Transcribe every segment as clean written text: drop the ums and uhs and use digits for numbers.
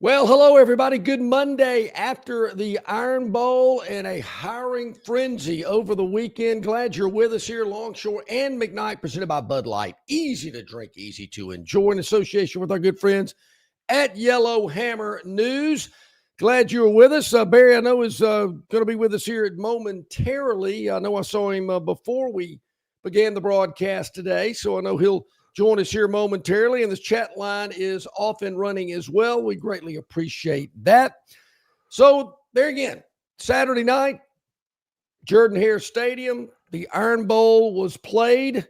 Well, hello, everybody. Good Monday after the Iron Bowl and a hiring frenzy over the weekend. Glad you're with us here, Longshore and McKnight, presented by Bud Light. Easy to drink, easy to enjoy in association with our good friends at Yellow Hammer News. Glad you were with us. Barry, I know, is going to be with us here momentarily. I know I saw him before we began the broadcast today, so I know he'll join us here momentarily, and this chat line is off and running as well. We greatly appreciate that. So there again, Saturday night, Jordan-Hare Stadium, the Iron Bowl was played,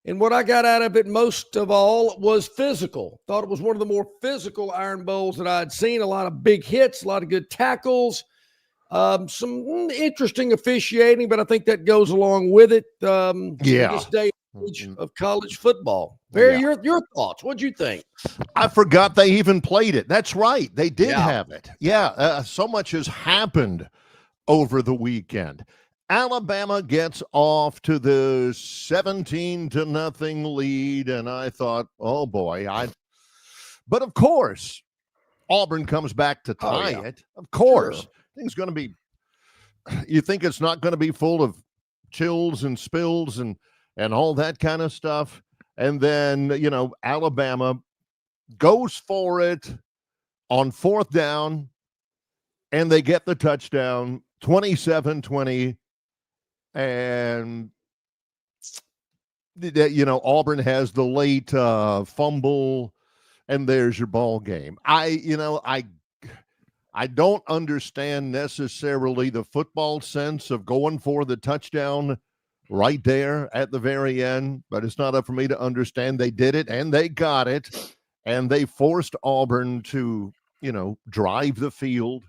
and what I got out of it most of all was physical. Thought it was one of the more physical Iron Bowls that I'd seen. A lot of big hits, a lot of good tackles, some interesting officiating, but I think that goes along with it. In this day and age of college football. Barry, your thoughts? What'd you think? I forgot they even played it. That's right. They did have it. So much has happened over the weekend. Alabama gets off to the 17-0 lead, and I thought, oh boy, but of course, Auburn comes back to tie it. Of course. Sure. Thing's going to be, you think it's not going to be full of chills and spills and all that kind of stuff. And then, Alabama goes for it on fourth down, and they get the touchdown, 27-20. And, Auburn has the late fumble, and there's your ball game. I don't understand necessarily the football sense of going for the touchdown right there at the very end, but it's not up for me to understand. They did it, and they got it, and they forced Auburn to, drive the field.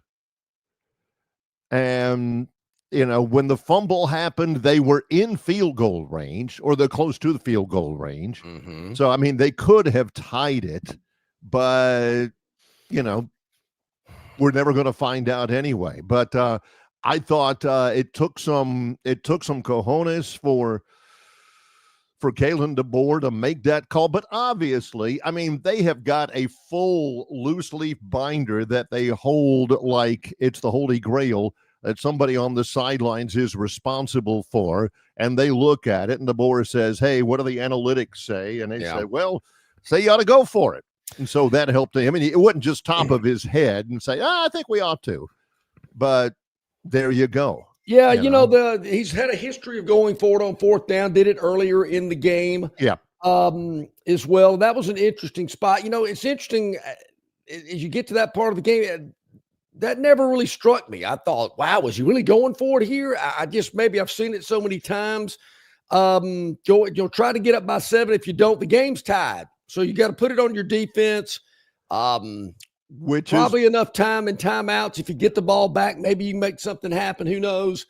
And, when the fumble happened, they were in field goal range, or they're close to the field goal range. Mm-hmm. So, they could have tied it, but, we're never going to find out anyway. But I thought it took some cojones for Kalen DeBoer to make that call. But obviously, they have got a full loose leaf binder that they hold like it's the Holy Grail that somebody on the sidelines is responsible for. And they look at it, and DeBoer says, hey, what do the analytics say? And they say, well, say you ought to go for it. And so that helped him. It wasn't just top of his head and say, I think we ought to. But there you go. Yeah, he's had a history of going forward on fourth down, did it earlier in the game. Yeah. As well. That was an interesting spot. It's interesting as you get to that part of the game, that never really struck me. I thought, wow, was he really going for it here? I just, maybe I've seen it so many times. Try to get up by 7. If you don't, the game's tied. So you got to put it on your defense, which probably enough time and timeouts. If you get the ball back, maybe you can make something happen. Who knows?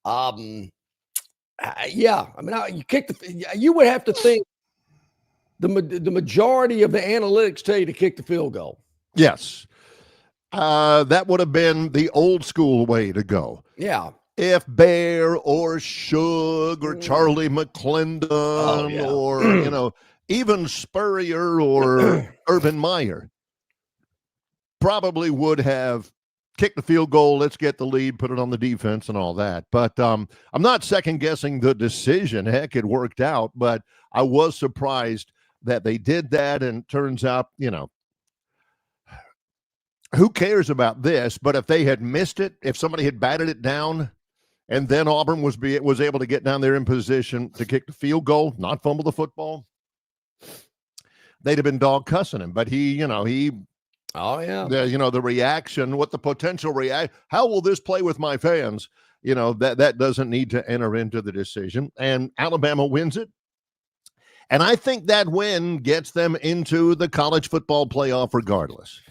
You would have to think the majority of the analytics tell you to kick the field goal. Yes. That would have been the old school way to go. Yeah. If Bear or Shug or Charlie McClendon or, even Spurrier or Urban Meyer probably would have kicked the field goal. Let's get the lead, put it on the defense and all that. But I'm not second guessing the decision. Heck, it worked out, but I was surprised that they did that. And it turns out, who cares about this? But if they had missed it, if somebody had batted it down, and then Auburn was able to get down there in position to kick the field goal, not fumble the football, they'd have been dog cussing him. But the reaction, what the potential react, how will this play with my fans? That doesn't need to enter into the decision. And Alabama wins it. And I think that win gets them into the college football playoff regardless.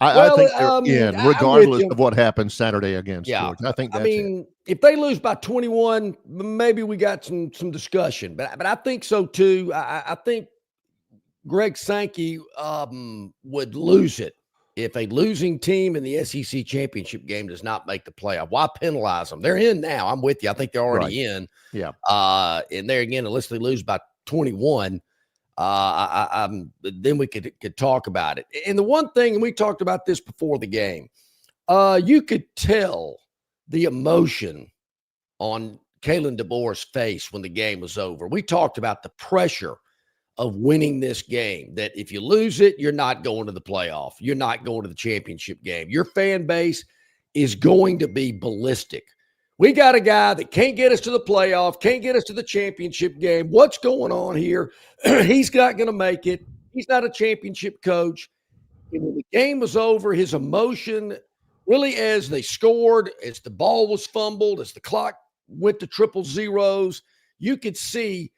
I think they're in, regardless of what happens Saturday against Georgia. I think that's it. If they lose by 21, maybe we got some discussion. But I think so too. I think Greg Sankey would lose it if a losing team in the SEC championship game does not make the playoff. Why penalize them? They're in now. I'm with you. I think they're already in. Yeah. And there again, unless they lose by 21, then we could talk about it. And the one thing, and we talked about this before the game, you could tell the emotion on Kalen DeBoer's face when the game was over. We talked about the pressure of winning this game, that if you lose it, you're not going to the playoff. You're not going to the championship game. Your fan base is going to be ballistic. We got a guy that can't get us to the playoff, can't get us to the championship game. What's going on here? He's not going to make it. He's not a championship coach. And when the game was over, his emotion really, as they scored, as the ball was fumbled, as the clock went to triple zeros, you could see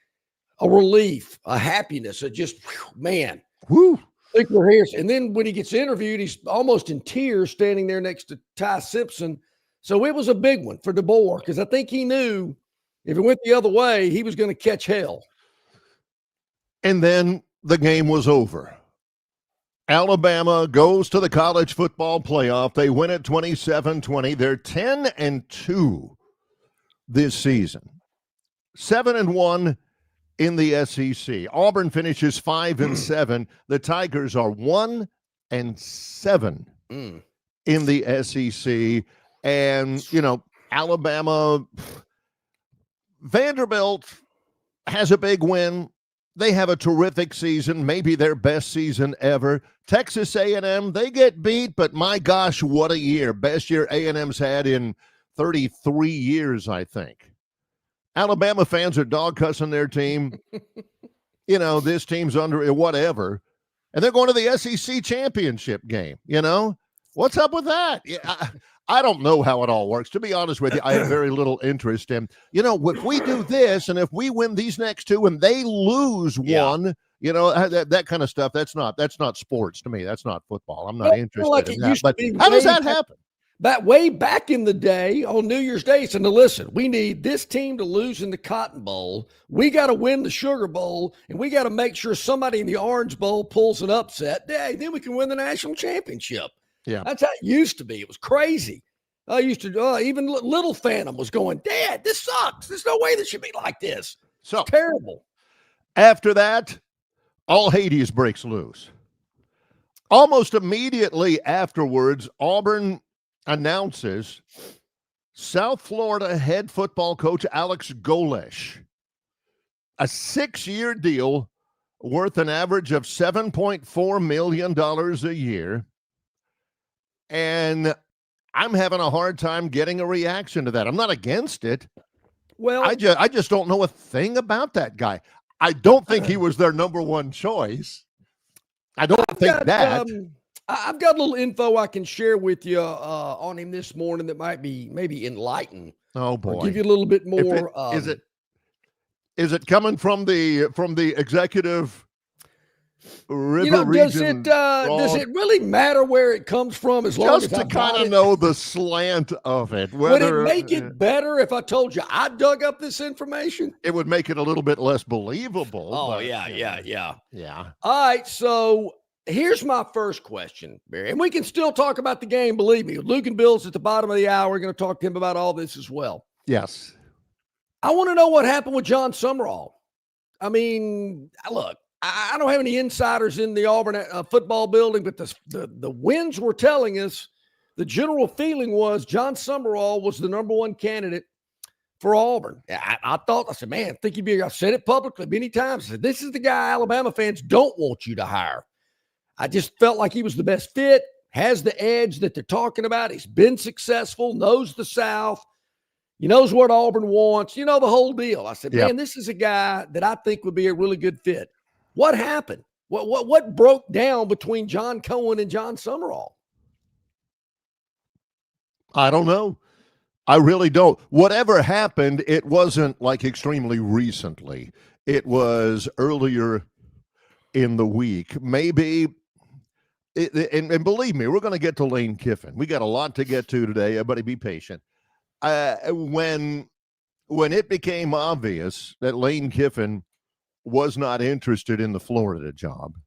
a relief, a happiness, a just, man, whoo. I think we're here. And then when he gets interviewed, he's almost in tears standing there next to Ty Simpson. So it was a big one for DeBoer, because I think he knew if it went the other way, he was going to catch hell. And then the game was over. Alabama goes to the college football playoff. They win it 27-20. They're 10-2 this season. 7-1 in the SEC. Auburn finishes 5-7. The Tigers are 1-7 in the SEC. And, you know, Alabama, Vanderbilt has a big win. They have a terrific season, maybe their best season ever. Texas A&M, they get beat, but my gosh, what a year. Best year A&M's had in 33 years, I think. Alabama fans are dog cussing their team. You know, this team's under whatever. And they're going to the SEC championship game, you know? What's up with that? Yeah, I don't know how it all works. To be honest with you, I have very little interest in, you know, if we do this and if we win these next two and they lose one, you know, that kind of stuff, that's not sports to me. That's not football. I'm not interested in that. But how does that happen? That way back in the day on New Year's Day, so now listen, we need this team to lose in the Cotton Bowl. We got to win the Sugar Bowl, and we got to make sure somebody in the Orange Bowl pulls an upset. Hey, then we can win the national championship. Yeah. That's how it used to be. It was crazy. I used to, even little Phantom was going, Dad, this sucks. There's no way this should be like this. So it's terrible. After that, all Hades breaks loose. Almost immediately afterwards, Auburn announces South Florida head football coach Alex Golesh, a 6-year deal worth an average of $7.4 million a year. And I'm having a hard time getting a reaction to that. I'm not against it. Well, I just don't know a thing about that guy. I don't think he was their number one choice. I don't think that. I've got a little info I can share with you on him this morning that might be maybe enlighten. Oh boy, give you a little bit more. Is it coming from the executive river region? Does it really matter where it comes from as long as to kind of know the slant of it? Would it make it better if I told you I dug up this information? It would make it a little bit less believable. Oh, but, yeah. All right, so here's my first question, Barry, and we can still talk about the game. Believe me, Luke and Bill's at the bottom of the hour. We're going to talk to him about all this as well. Yes. I want to know what happened with John Summerall. I mean, look, I don't have any insiders in the Auburn football building, but the winds were telling us the general feeling was John Summerall was the number one candidate for Auburn. I said, man, I think he'd be, I've said it publicly many times. I said, this is the guy Alabama fans don't want you to hire. I just felt like he was the best fit, has the edge that they're talking about. He's been successful, knows the South. He knows what Auburn wants. You know, the whole deal. I said, man, this is a guy that I think would be a really good fit. What happened? What broke down between John Cohen and John Summerall? I don't know. I really don't. Whatever happened, it wasn't like extremely recently. It was earlier in the week. Maybe, and believe me, we're going to get to Lane Kiffin. We got a lot to get to today. Everybody be patient. When it became obvious that Lane Kiffin was not interested in the Florida job,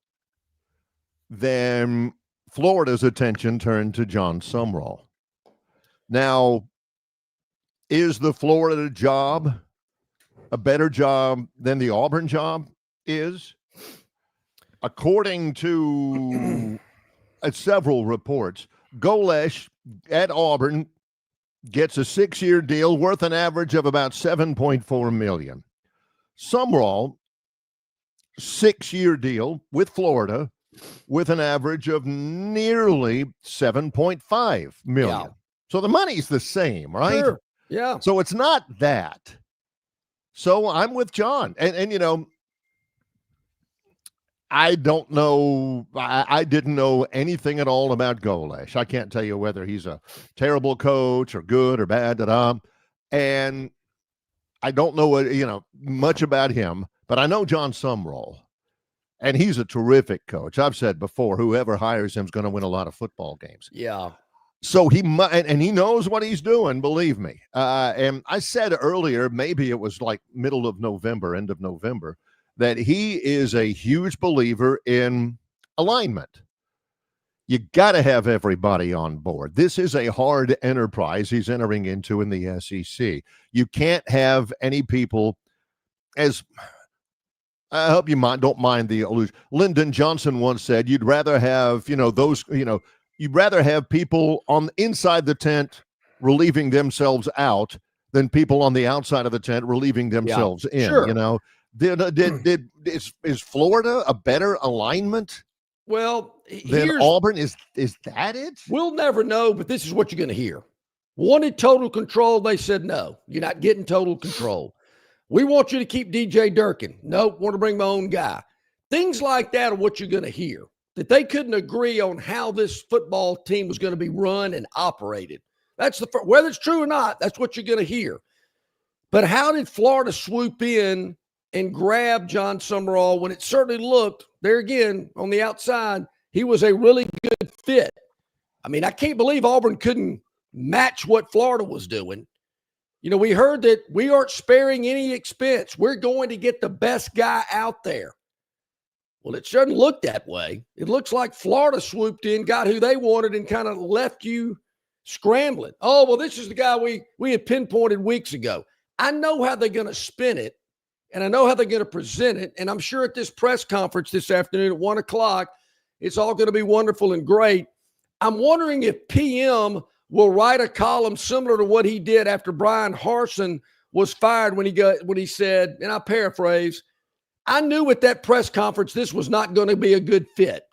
then Florida's attention turned to John Summerall. Now, is the Florida job a better job than the Auburn job is? according to several reports, Golesh at Auburn gets a 6-year deal worth an average of about $7.4 million. Sumrall, 6-year deal with Florida with an average of nearly $7.5 million. Yeah. So the money's the same, right? Sure. Yeah. So it's not that. So I'm with John. And you know, I don't know. I didn't know anything at all about Golesh. I can't tell you whether he's a terrible coach or good or bad. And I don't know much about him, but I know John Sumrall, and he's a terrific coach. I've said before, whoever hires him is going to win a lot of football games. Yeah. So he knows what he's doing, believe me. And I said earlier, maybe it was like middle of November, end of November, that he is a huge believer in alignment. You got to have everybody on board. This is a hard enterprise he's entering into in the SEC. You can't have any people, as I hope you don't mind the allusion. Lyndon Johnson once said, you'd rather have, you'd rather have people on inside the tent relieving themselves out than people on the outside of the tent relieving themselves in. Sure. Is Florida a better alignment? Well, than Auburn? Is that it? We'll never know, but this is what you're going to hear. Wanted total control. They said, no, you're not getting total control. We want you to keep DJ Durkin. Nope, want to bring my own guy. Things like that are what you're going to hear. That they couldn't agree on how this football team was going to be run and operated. That's whether it's true or not, that's what you're going to hear. But how did Florida swoop in and grab John Sumrall when it certainly looked, there again, on the outside, he was a really good fit? I mean, I can't believe Auburn couldn't match what Florida was doing. You know, we heard that we aren't sparing any expense. We're going to get the best guy out there. Well, it doesn't look that way. It looks like Florida swooped in, got who they wanted, and kind of left you scrambling. Oh, well, this is the guy we had pinpointed weeks ago. I know how they're going to spin it, and I know how they're going to present it, and I'm sure at this press conference this afternoon at 1 o'clock, it's all going to be wonderful and great. I'm wondering if PM will write a column similar to what he did after Brian Harsin was fired when he said, and I paraphrase, I knew at that press conference this was not going to be a good fit.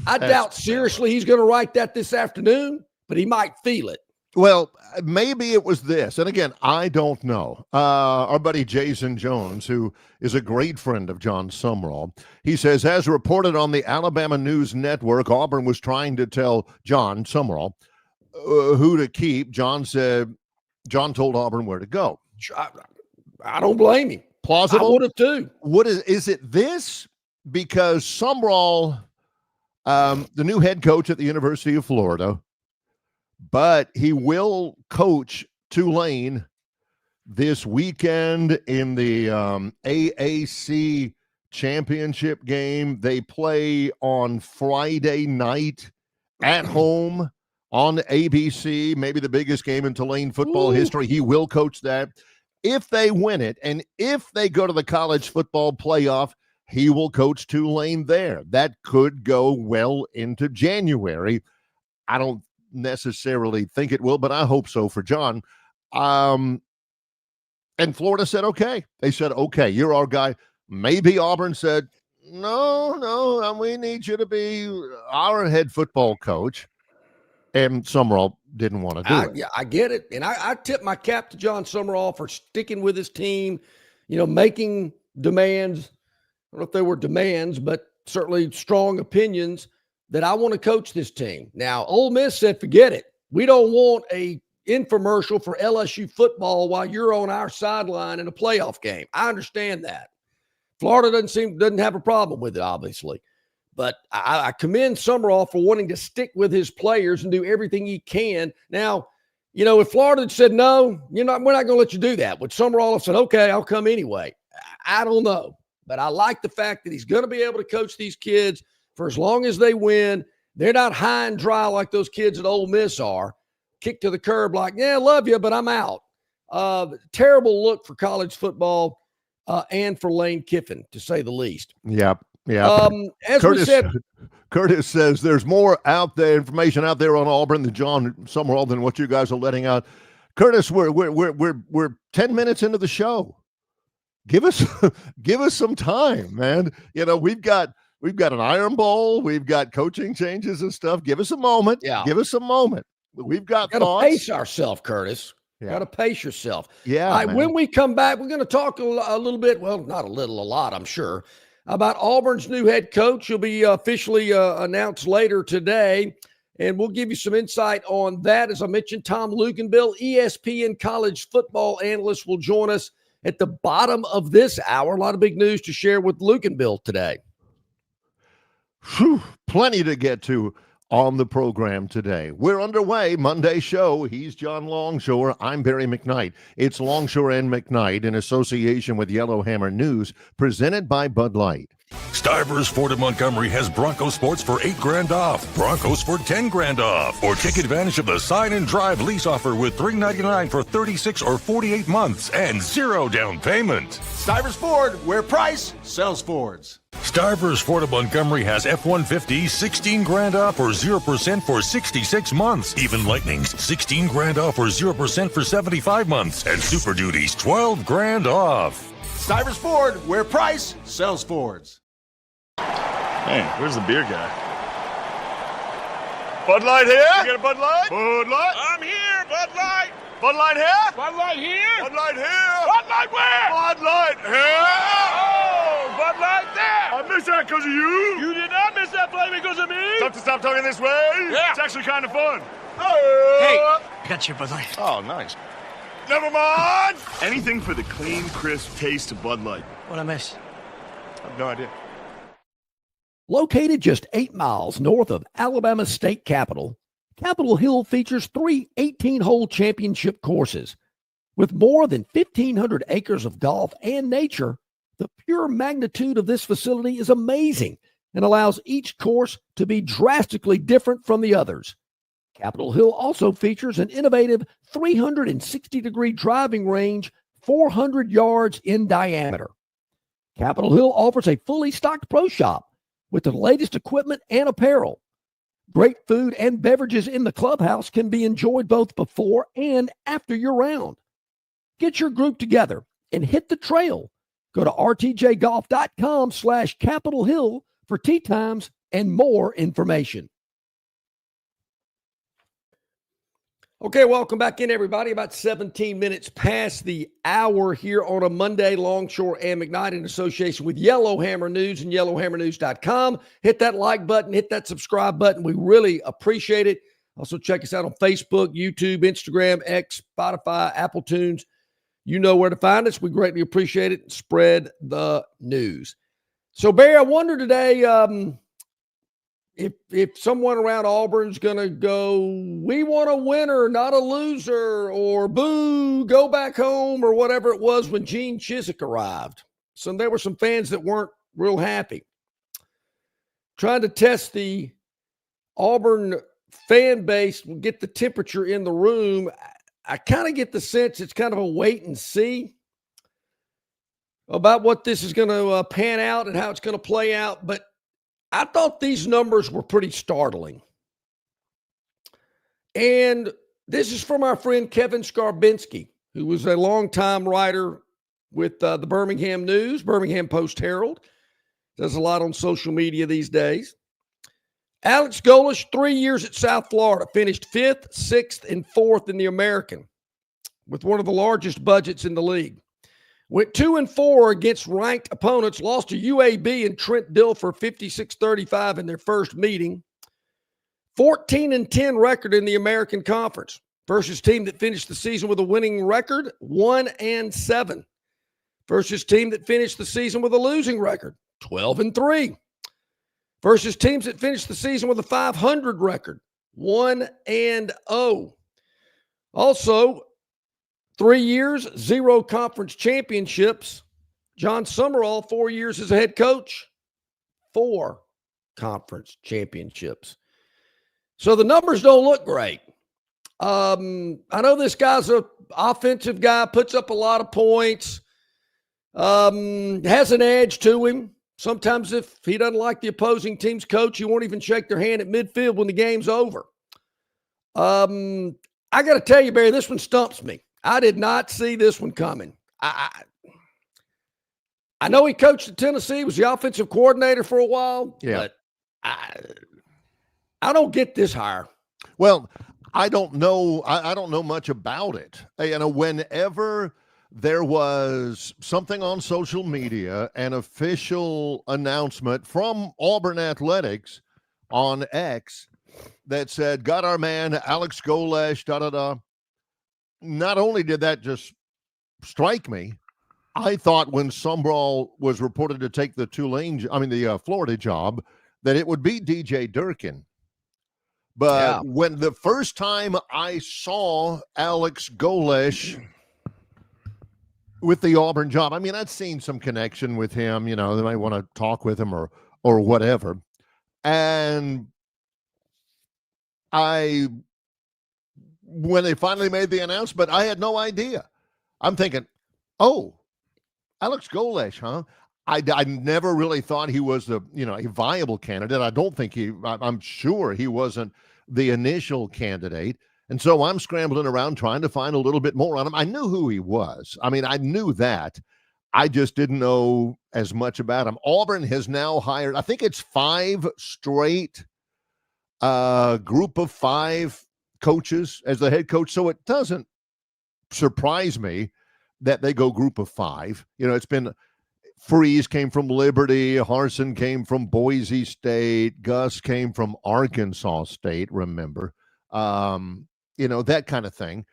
I doubt seriously he's going to write that this afternoon, but he might feel it. Well, maybe it was this. And again, I don't know. Our buddy Jason Jones, who is a great friend of John Sumrall, he says, as reported on the Alabama News Network, Auburn was trying to tell John Sumrall who to keep. John told Auburn where to go. I don't blame him. Plausible? I would have too. What is it this? Because Sumrall, the new head coach at the University of Florida, but he will coach Tulane this weekend in the AAC championship game. They play on Friday night at home on ABC, maybe the biggest game in Tulane football history. He will coach that. If they win it, and if they go to the college football playoff, he will coach Tulane there. That could go well into January. I don't necessarily think it will, but I hope so for John. And Florida said, okay. They said, okay, you're our guy. Maybe Auburn said, no, we need you to be our head football coach. And Sumrall didn't want to do it. Yeah, I get it. And I tip my cap to John Sumrall for sticking with his team, making demands. I don't know if they were demands, but certainly strong opinions that I want to coach this team. Now, Ole Miss said, forget it. We don't want a infomercial for LSU football while you're on our sideline in a playoff game. I understand that. Florida doesn't have a problem with it, obviously. But I commend Sumrall for wanting to stick with his players and do everything he can. Now, if Florida had said, no, we're not going to let you do that. Would Sumrall have said, okay, I'll come anyway? I don't know. But I like the fact that he's going to be able to coach these kids for as long as they win. They're not high and dry like those kids at Ole Miss are. Kicked to the curb like, yeah, love you, but I'm out. Terrible look for college football and for Lane Kiffin, to say the least. Yep. Yeah. As we said, Curtis says there's more information out there on Auburn than John Summerall than what you guys are letting out. Curtis, we're 10 minutes into the show. Give us some time, man. We've got an Iron Bowl, we've got coaching changes and stuff. Give us a moment. Yeah. Give us a moment. We've got thoughts. Pace ourselves, Curtis. Yeah. Got to pace yourself. Yeah. All right, when we come back, we're going to talk a little bit. Well, not a little, a lot, I'm sure, about Auburn's new head coach. He'll be officially announced later today, and we'll give you some insight on that. As I mentioned, Tom Luginbill, ESPN college football analyst, will join us at the bottom of this hour. A lot of big news to share with Luginbill today. Whew, plenty to get to on the program today. We're underway. Monday show. He's John Longshore. I'm Barry McKnight. It's Longshore and McKnight in association with Yellowhammer News, presented by Bud Light. Stivers Ford of Montgomery has Bronco Sports for $8,000 off, Broncos for $10,000 off, or take advantage of the sign and drive lease offer with $399 for 36 or 48 months and 0 down payment. Stivers Ford, where price sells Fords. Stivers Ford of Montgomery has F-150 $16,000 off or 0% for 66 months. Even Lightnings $16,000 off or 0% for 75 months, and Super Duties $12,000 off. Stivers Ford, where price sells Fords. Hey, where's the beer guy? Bud Light here? You get a Bud Light? Bud Light? I'm here, Bud Light. Bud Light here? Bud Light here. Bud Light here? Bud Light where? Bud Light here? Oh, Bud Light there. I missed that because of you. You did not miss that play because of me. Tough to stop talking this way? Yeah. It's actually kind of fun. Hey, I got your Bud Light. Oh, nice. Never mind. Anything for the clean, crisp taste of Bud Light. What'd I miss? I have no idea. Located just 8 miles north of Alabama's state capital, Capitol Hill features 3 18-hole championship courses. With more than 1,500 acres of golf and nature, the pure magnitude of this facility is amazing and allows each course to be drastically different from the others. Capitol Hill also features an innovative 360-degree driving range, 400 yards in diameter. Capitol Hill offers a fully stocked pro shop with the latest equipment and apparel. Great food and beverages in the clubhouse can be enjoyed both before and after your round. Get your group together and hit the trail. Go to rtjgolf.com/Capitol Hill for tee times and more information. Okay, welcome back in, everybody. About 17 minutes past the hour here on a Monday, Longshore and McKnight in association with Yellowhammer News and yellowhammernews.com. Hit that like button, hit that subscribe button. We really appreciate it. Also, check us out on Facebook, YouTube, Instagram, X, Spotify, Apple Tunes. You know where to find us. We greatly appreciate it. Spread the news. So, Barry, I wonder today, if someone around Auburn's going to go, we want a winner, not a loser, or boo, go back home, or whatever it was when Gene Chizik arrived. So there were some fans that weren't real happy. Trying to test the Auburn fan base, get the temperature in the room. I kind of get the sense it's kind of a wait and see about what this is going to pan out and how it's going to play out. But I thought these numbers were pretty startling. And this is from our friend Kevin Skarbinski, who was a longtime writer with the Birmingham News, Birmingham Post-Herald. Does a lot on social media these days. Alex Golesh, 3 years at South Florida, finished 5th, 6th, and 4th in the American with one of the largest budgets in the league. Went 2-4 against ranked opponents, lost to UAB and Trent Dilfer 56-35 in their first meeting. 14-10 record in the American Conference versus team that finished the season with a winning record, 1-7. Versus team that finished the season with a losing record, 12-3. Versus teams that finished the season with a 500 record, 1-0. Also, 3 years, 0 conference championships. John Summerall, 4 years as a head coach, 4 conference championships. So the numbers don't look great. I know this guy's an offensive guy, puts up a lot of points, has an edge to him. Sometimes if he doesn't like the opposing team's coach, he won't even shake their hand at midfield when the game's over. I got to tell you, Barry, this one stumps me. I did not see this one coming. I know he coached at Tennessee, was the offensive coordinator for a while, but I don't get this hire. Well, I don't know. I don't know much about it. You know, whenever there was something on social media, an official announcement from Auburn Athletics on X that said, got our man Alex Golesh, da-da-da. Not only did that just strike me, I thought when Sumrall was reported to take the Florida job, that it would be DJ Durkin. But when the first time I saw Alex Golesh with the Auburn job, I mean, I'd seen some connection with him, you know, they might want to talk with him or whatever. And when they finally made the announcement, I had no idea. I'm thinking, oh, Alex Golesh, huh? I never really thought he was a viable candidate. I'm sure he wasn't the initial candidate. And so I'm scrambling around trying to find a little bit more on him. I knew who he was. I mean, I knew that. I just didn't know as much about him. Auburn has now hired, I think it's 5 straight group of 5 coaches as the head coach. So it doesn't surprise me that they go group of 5. You know, it's been Freeze came from Liberty, Harsin came from Boise State, Gus came from Arkansas State, remember. You know, that kind of thing.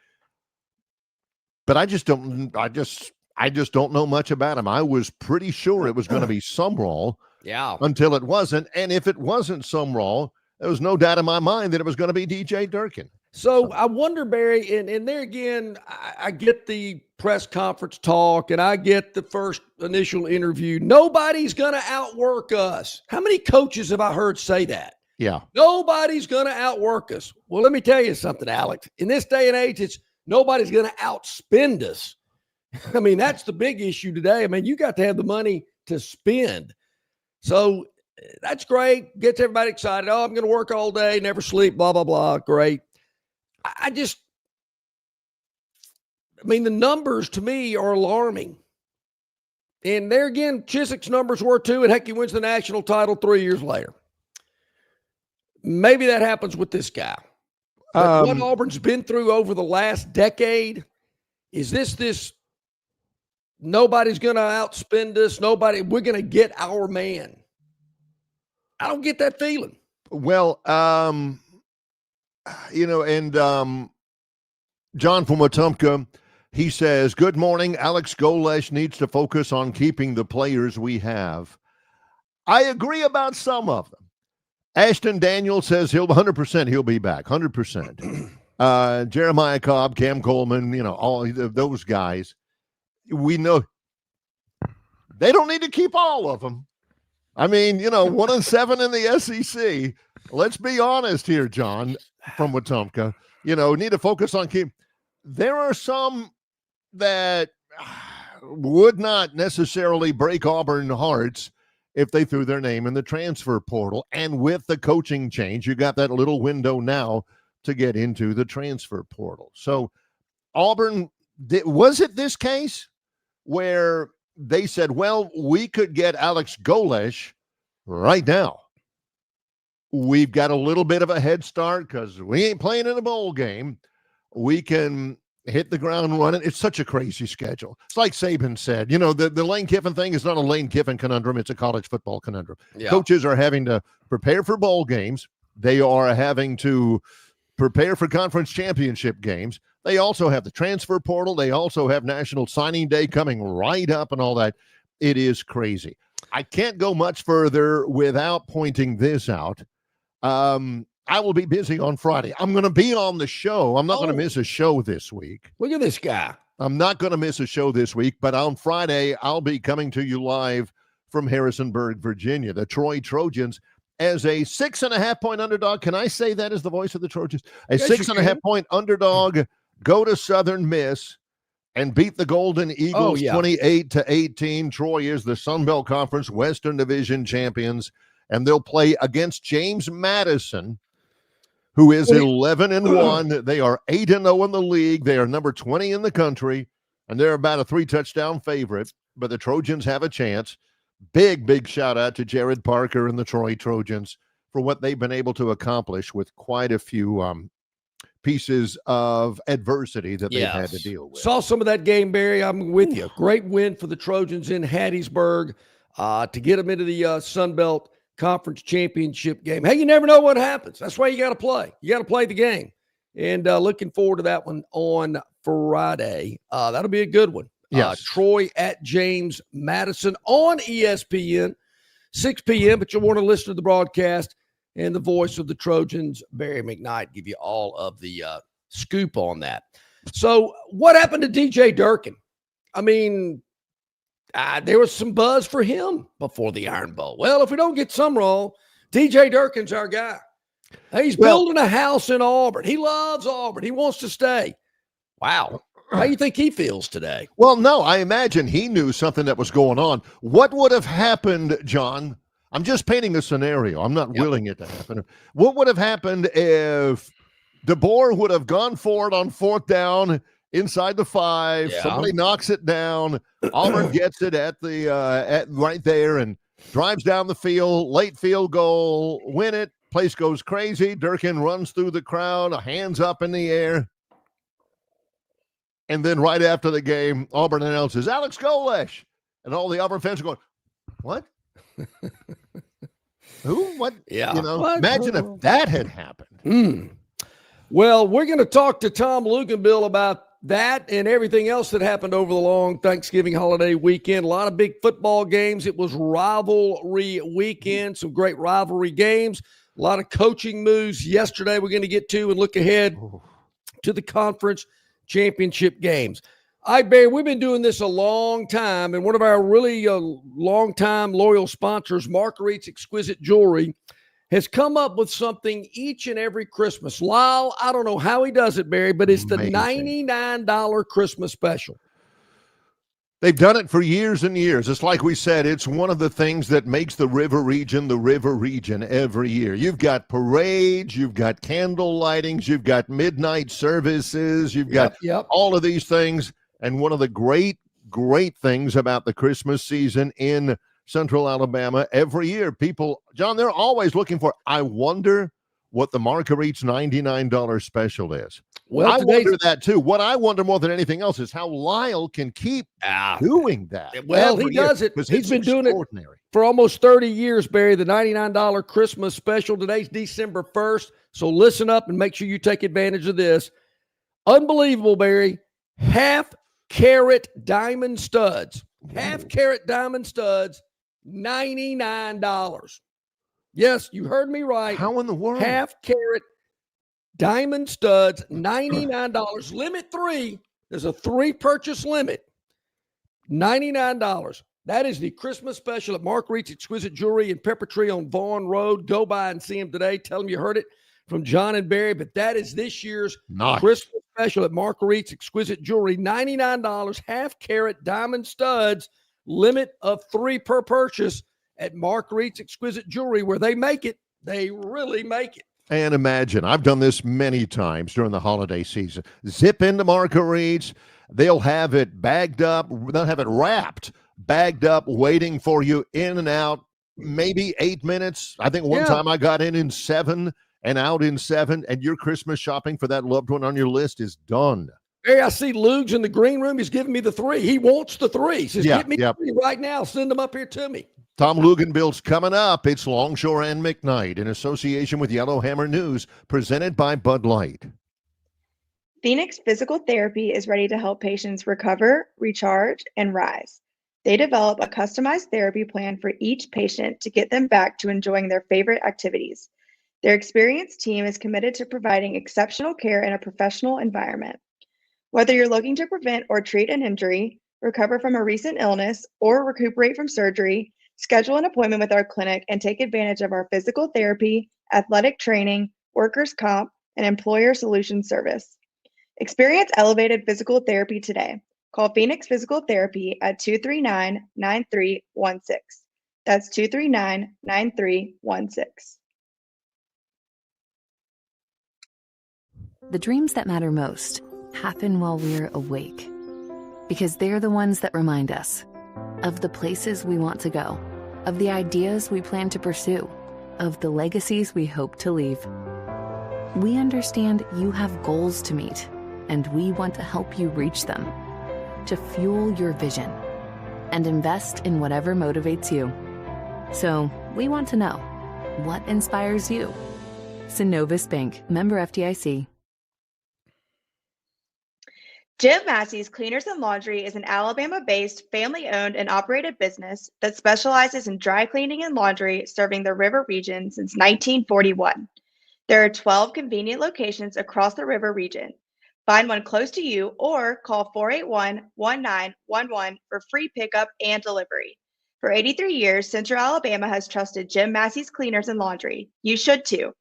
But I just don't know much about him. I was pretty sure it was going to be Sumrall until it wasn't. And if it wasn't Sumrall, there was no doubt in my mind that it was going to be DJ Durkin. So I wonder, Barry, and there again, I get the press conference talk and I get the first initial interview. Nobody's going to outwork us. How many coaches have I heard say that? Yeah. Nobody's going to outwork us. Well, let me tell you something, Alex. In this day and age, it's nobody's going to outspend us. I mean, that's the big issue today. I mean, you got to have the money to spend. So that's great. Gets everybody excited. Oh, I'm going to work all day, never sleep, blah, blah, blah. Great. I mean, the numbers to me are alarming. And there again, Chiswick's numbers were too, and heck, he wins the national title 3 years later. Maybe that happens with this guy. But what Auburn's been through over the last decade, is this nobody's going to outspend us, we're going to get our man. I don't get that feeling. Well, you know, and John from Wetumpka, he says, good morning. Alex Golesh needs to focus on keeping the players we have. I agree about some of them. Ashton Daniel says he'll be back, 100%. Jeremiah Cobb, Cam Coleman, you know, all those guys. We know they don't need to keep all of them. I mean, you know, 1-7 in the SEC. Let's be honest here, John from Wetumpka. You know, need to focus on keep. There are some that would not necessarily break Auburn hearts if they threw their name in the transfer portal. And with the coaching change, you got that little window now to get into the transfer portal. So Auburn, was it this case where they said, well, we could get Alex Golesh right now. We've got a little bit of a head start because we ain't playing in a bowl game. We can hit the ground running. It's such a crazy schedule. It's like Saban said, you know, the Lane Kiffin thing is not a Lane Kiffin conundrum. It's a college football conundrum. Yeah. Coaches are having to prepare for bowl games. They are having to prepare for conference championship games. They also have the transfer portal. They also have National Signing Day coming right up and all that. It is crazy. I can't go much further without pointing this out. I will be busy on Friday. I'm going to be on the show. I'm not going to miss a show this week. Look at this guy. I'm not going to miss a show this week, but on Friday, I'll be coming to you live from Harrisonburg, Virginia. The Troy Trojans as a 6.5-point underdog. Can I say that as the voice of the Trojans? A 6.5-point underdog go to Southern Miss and beat the Golden Eagles 28-18. Troy is the Sun Belt Conference Western Division champions, and they'll play against James Madison, who is 11-1. They are 8-0 in the league. They are number 20 in the country, and they're about a 3-touchdown favorite, but the Trojans have a chance. Big shout out to Jared Parker and the Troy Trojans for what they've been able to accomplish with quite a few pieces of adversity that they've had to deal with. Saw some of that game, Barry. I'm with you. Great win for the Trojans in Hattiesburg to get them into the Sun Belt Conference Championship game. Hey, you never know what happens. That's why you got to play. You got to play the game. And looking forward to that one on Friday. That'll be a good one. Yes. Troy at James Madison on ESPN, 6 p.m., but you'll want to listen to the broadcast and the voice of the Trojans, Barry McKnight, give you all of the scoop on that. So what happened to DJ Durkin? I mean, there was some buzz for him before the Iron Bowl. Well, if we don't get some wrong, DJ Durkin's our guy. He's building a house in Auburn. He loves Auburn. He wants to stay. Wow. How do you think he feels today? Well, no, I imagine he knew something that was going on. What would have happened, John? I'm just painting a scenario. I'm not willing it to happen. What would have happened if DeBoer would have gone for it on 4th down inside the 5? Somebody knocks it down. Auburn gets it at right there and drives down the field. Late field goal, win it. Place goes crazy. Durkin runs through the crowd, hands up in the air. And then right after the game, Auburn announces Alex Golesh. And all the Auburn fans are going, what? Who? What? Yeah. Imagine if that had happened. Well, we're going to talk to Tom Luganbill about that and everything else that happened over the long Thanksgiving holiday weekend. A lot of big football games. It was rivalry weekend, some great rivalry games. A lot of coaching moves yesterday we're going to get to and look ahead to the conference championship games. All right, Barry, we've been doing this a long time, and one of our really long-time loyal sponsors, Marguerite's Exquisite Jewelry, has come up with something each and every Christmas. Lyle, I don't know how he does it, Barry, but it's the $99 Christmas special. They've done it for years and years. It's like we said, it's one of the things that makes the river region every year. You've got parades, you've got candle lightings, you've got midnight services, you've got all of these things. And one of the great things about the Christmas season in Central Alabama, every year, people, John, they're always looking for, I wonder what the Marguerite's $99 special is. Well, I wonder that too. What I wonder more than anything else is how Lyle can keep doing that. Well, he does it. He's been doing it for almost 30 years, Barry. The $99 Christmas special. Today's December 1st. So listen up and make sure you take advantage of this. Unbelievable, Barry. Half-carat diamond studs. Half-carat diamond studs, $99. Yes, you heard me right. How in the world? Half-carat diamond studs, $99. Limit 3. There's a 3 purchase limit. $99. That is the Christmas special at Marguerite's Exquisite Jewelry in Pepper Tree on Vaughn Road. Go by and see them today. Tell them you heard it from John and Barry. But that is this year's Christmas special at Marguerite's Exquisite Jewelry. $99, half-carat diamond studs. Limit of 3 per purchase at Marguerite's Exquisite Jewelry, where they make it. They really make it. And imagine, I've done this many times during the holiday season. Zip into Marguerite's. They'll have it bagged up. They'll have it wrapped, bagged up, waiting for you in and out, maybe 8 minutes. I think one time I got in 7 and out in 7, and your Christmas shopping for that loved one on your list is done. Hey, I see Lugs in the green room. He's giving me the 3. He wants the 3. He says, get me 3 right now. Send them up here to me. Tom Luganbill's coming up. It's Longshore and McKnight in association with Yellowhammer News, presented by Bud Light. Phoenix Physical Therapy is ready to help patients recover, recharge, and rise. They develop a customized therapy plan for each patient to get them back to enjoying their favorite activities. Their experienced team is committed to providing exceptional care in a professional environment. Whether you're looking to prevent or treat an injury, recover from a recent illness, or recuperate from surgery, schedule an appointment with our clinic and take advantage of our physical therapy, athletic training, workers' comp, and employer solutions service. Experience elevated physical therapy today. Call Phoenix Physical Therapy at 239-9316. That's 239-9316. The dreams that matter most happen while we're awake, because they're the ones that remind us of the places we want to go, of the ideas we plan to pursue, of the legacies we hope to leave. We understand you have goals to meet, and we want to help you reach them, to fuel your vision and invest in whatever motivates you. So we want to know, what inspires you? Synovus Bank, member FDIC. Jim Massey's Cleaners and Laundry is an Alabama-based, family-owned and operated business that specializes in dry cleaning and laundry, serving the river region since 1941. There are 12 convenient locations across the river region. Find one close to you or call 481-1911 for free pickup and delivery. For 83 years, Central Alabama has trusted Jim Massey's Cleaners and Laundry. You should too.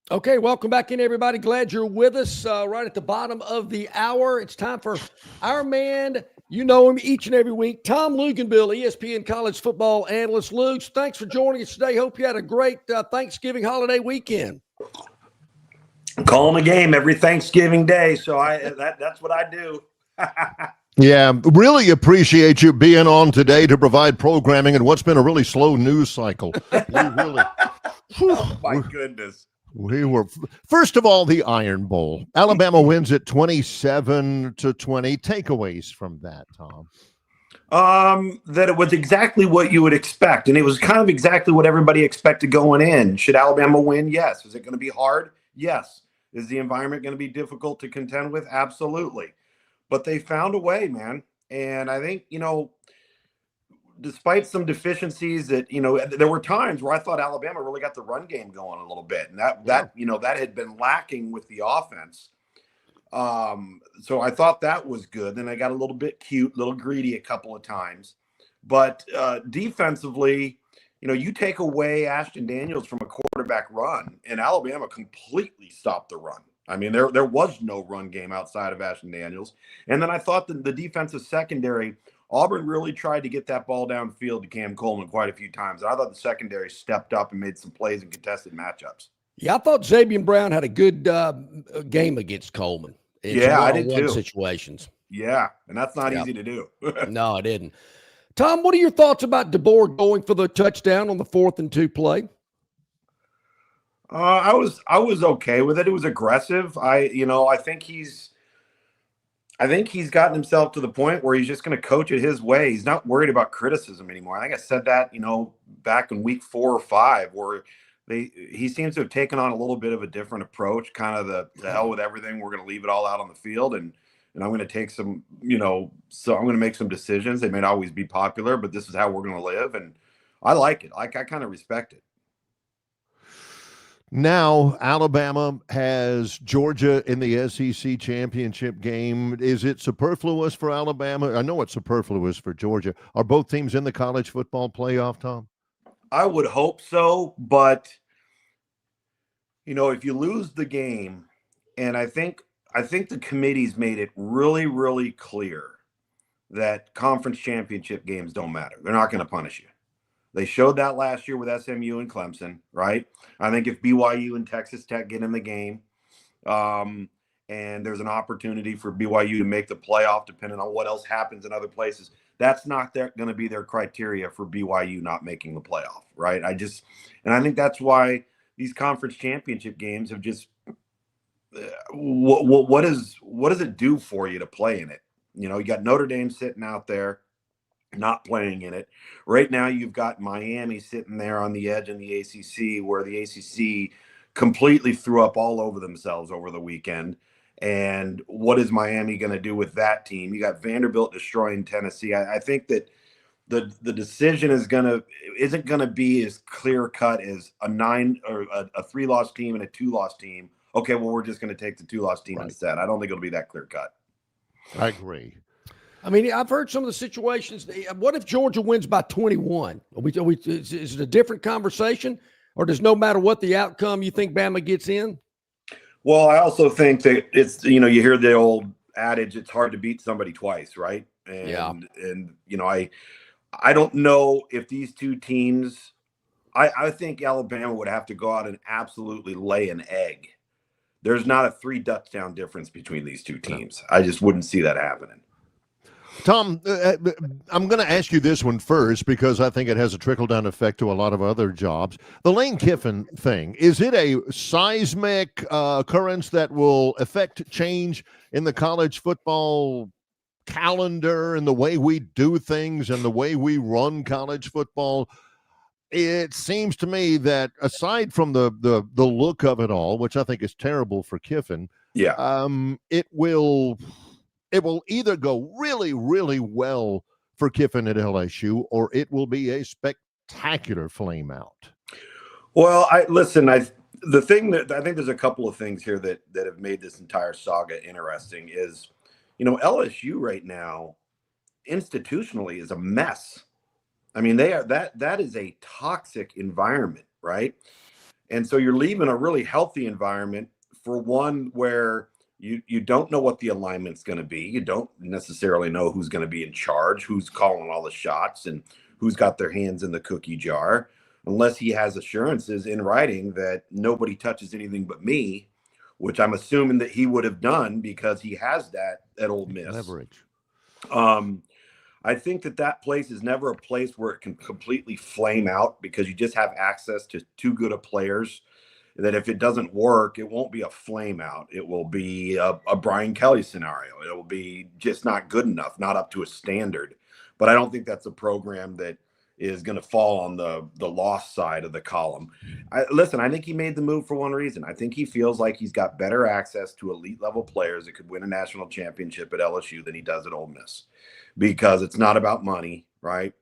Okay, welcome back in, everybody. Glad you're with us right at the bottom of the hour. It's time for our man. You know him each and every week, Tom Luganbill, ESPN college football analyst. Luke, thanks for joining us today. Hope you had a great Thanksgiving holiday weekend. I'm calling a game every Thanksgiving day, so that's what I do. Yeah, really appreciate you being on today to provide programming in what's been a really slow news cycle. Oh, my goodness. We were, first of all, the Iron Bowl. Alabama wins at 27-20. Takeaways from that, Tom? That it was exactly what you would expect, and it was kind of exactly what everybody expected going in. Should Alabama win? Yes. Is it going to be hard? Yes. Is the environment going to be difficult to contend with? Absolutely. But they found a way, man. And I think, despite some deficiencies that, there were times where I thought Alabama really got the run game going a little bit. And that had been lacking with the offense. So I thought that was good. Then I got a little bit cute, a little greedy a couple of times. But defensively, you take away Ashton Daniels from a quarterback run, and Alabama completely stopped the run. I mean, there was no run game outside of Ashton Daniels. And then I thought that the defensive secondary, Auburn really tried to get that ball downfield to Cam Coleman quite a few times. And I thought the secondary stepped up and made some plays in contested matchups. Yeah, I thought Xavier Brown had a good game against Coleman. I did too. Situations. Yeah, and that's not easy to do. No, it didn't. Tom, what are your thoughts about DeBoer going for the touchdown on the 4th and 2 play? I was okay with it. It was aggressive. I think he's gotten himself to the point where he's just going to coach it his way. He's not worried about criticism anymore. I think I said that, back in week 4 or 5, where he seems to have taken on a little bit of a different approach, kind of the hell with everything. We're going to leave it all out on the field, and I'm going to take some, so I'm going to make some decisions. They may not always be popular, but this is how we're going to live, and I like it. I kind of respect it. Now, Alabama has Georgia in the SEC championship game. Is it superfluous for Alabama? I know it's superfluous for Georgia. Are both teams in the college football playoff, Tom? I would hope so, but, if you lose the game, and I think the committee's made it really, really clear that conference championship games don't matter. They're not going to punish you. They showed that last year with SMU and Clemson, right? I think if BYU and Texas Tech get in the game, and there's an opportunity for BYU to make the playoff, depending on what else happens in other places, that's not going to be their criteria for BYU not making the playoff, right? I think that's why these conference championship games have just what does it do for you to play in it? You got Notre Dame sitting out there, not playing in it. Right now, you've got Miami sitting there on the edge in the ACC, where the ACC completely threw up all over themselves over the weekend. And what is Miami going to do with that team? You got Vanderbilt destroying Tennessee. I think that the decision isn't going to be as clear cut as a 3-loss team and a 2-loss team. Okay, well, we're just going to take the 2-loss team instead. I don't think it'll be that clear cut. I agree. I mean, I've heard some of the situations. What if Georgia wins by 21? Is it a different conversation, or does no matter what the outcome, you think Bama gets in? Well, I also think that it's, you hear the old adage, it's hard to beat somebody twice, right? And I don't know if these two teams, I think Alabama would have to go out and absolutely lay an egg. There's not a 3 touchdown difference between these two teams. I just wouldn't see that happening. Tom, I'm going to ask you this one first because I think it has a trickle-down effect to a lot of other jobs. The Lane Kiffin thing, is it a seismic occurrence that will affect change in the college football calendar and the way we do things and the way we run college football? It seems to me that aside from the look of it all, which I think is terrible for Kiffin, it will either go really, really well for Kiffin at LSU, or it will be a spectacular flame out. Well, the thing that I think there's a couple of things here that have made this entire saga interesting is, LSU right now institutionally is a mess. I mean, they are that is a toxic environment, right? And so you're leaving a really healthy environment for one where you don't know what the alignment's going to be. You don't necessarily know who's going to be in charge, who's calling all the shots, and who's got their hands in the cookie jar, unless he has assurances in writing that nobody touches anything but me, which I'm assuming that he would have done because he has that at Ole Miss. Leverage. I think that place is never a place where it can completely flame out because you just have access to too good of players that if it doesn't work, it won't be a flame out. It will be a Brian Kelly scenario. It will be just not good enough, not up to a standard. But I don't think that's a program that is going to fall on the loss side of the column. I think he made the move for one reason. I think he feels like he's got better access to elite level players that could win a national championship at LSU than he does at Ole Miss, because it's not about money, right?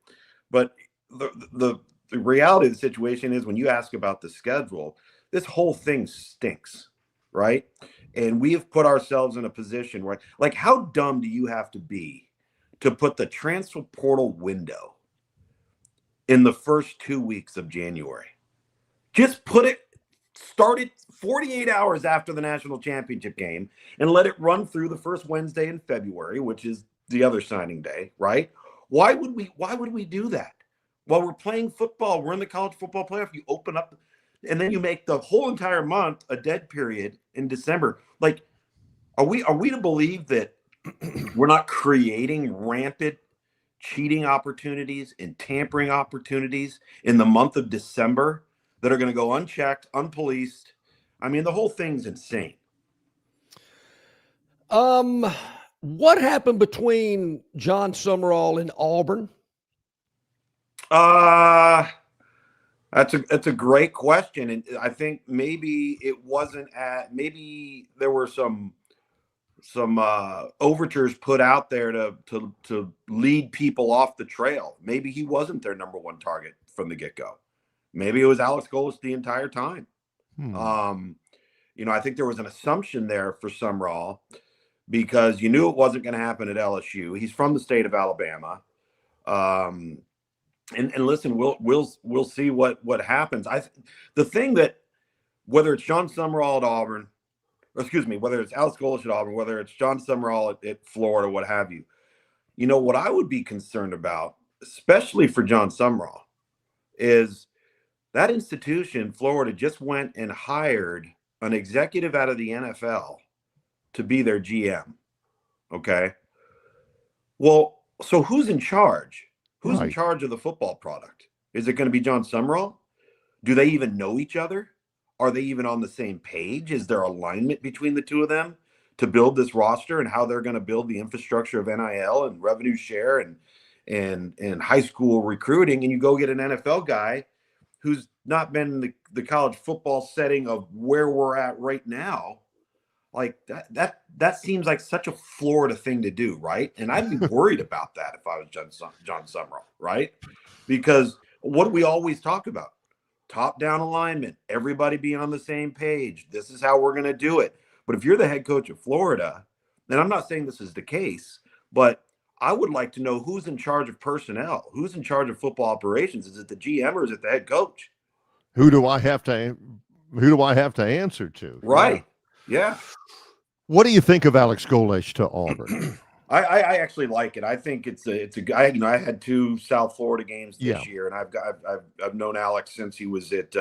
But the reality of the situation is when you ask about the schedule, this whole thing stinks, right? And we have put ourselves in a position where, like, how dumb do you have to be to put the transfer portal window in the first 2 weeks of January? Just start it 48 hours after the national championship game and let it run through the first Wednesday in February, which is the other signing day, right? Why would we do that? While we're playing football, we're in the college football playoff, you open up and then you make the whole entire month a dead period in December. Like, are we to believe that we're not creating rampant cheating opportunities and tampering opportunities in the month of December that are going to go unchecked, unpoliced? I mean, the whole thing's insane. What happened between John Summerall and Auburn? That's a great question. And I think maybe it wasn't maybe there were some overtures put out there to lead people off the trail. Maybe he wasn't their number one target from the get-go. Maybe it was Alex Golis the entire time. I think there was an assumption there for Summerall because you knew it wasn't going to happen at LSU. He's from the state of Alabama. And listen, we'll see what happens. The thing that, whether it's John Summerall at Auburn, whether it's Alex Golis at Auburn, whether it's John Summerall at Florida, what have you, what I would be concerned about, especially for John Summerall, is that institution, Florida, just went and hired an executive out of the NFL to be their GM. Okay. Well, so who's in charge? Who's in charge of the football product? Is it going to be John Summerall? Do they even know each other? Are they even on the same page? Is there alignment between the two of them to build this roster and how they're going to build the infrastructure of NIL and revenue share and high school recruiting? And you go get an NFL guy who's not been in the college football setting of where we're at right now. Like that seems like such a Florida thing to do, right? And I'd be worried about that if I was John Summerall, right? Because what do we always talk about? Top-down alignment, everybody being on the same page. This is how we're going to do it. But if you're the head coach of Florida, and I'm not saying this is the case, but I would like to know who's in charge of personnel, who's in charge of football operations. Is it the GM or is it the head coach? Who do I have to answer to? Right. Yeah. What do you think of Alex Golesh to Auburn? I actually like it. I think it's a guy. I had 2 South Florida games this year, and I've known Alex since he was at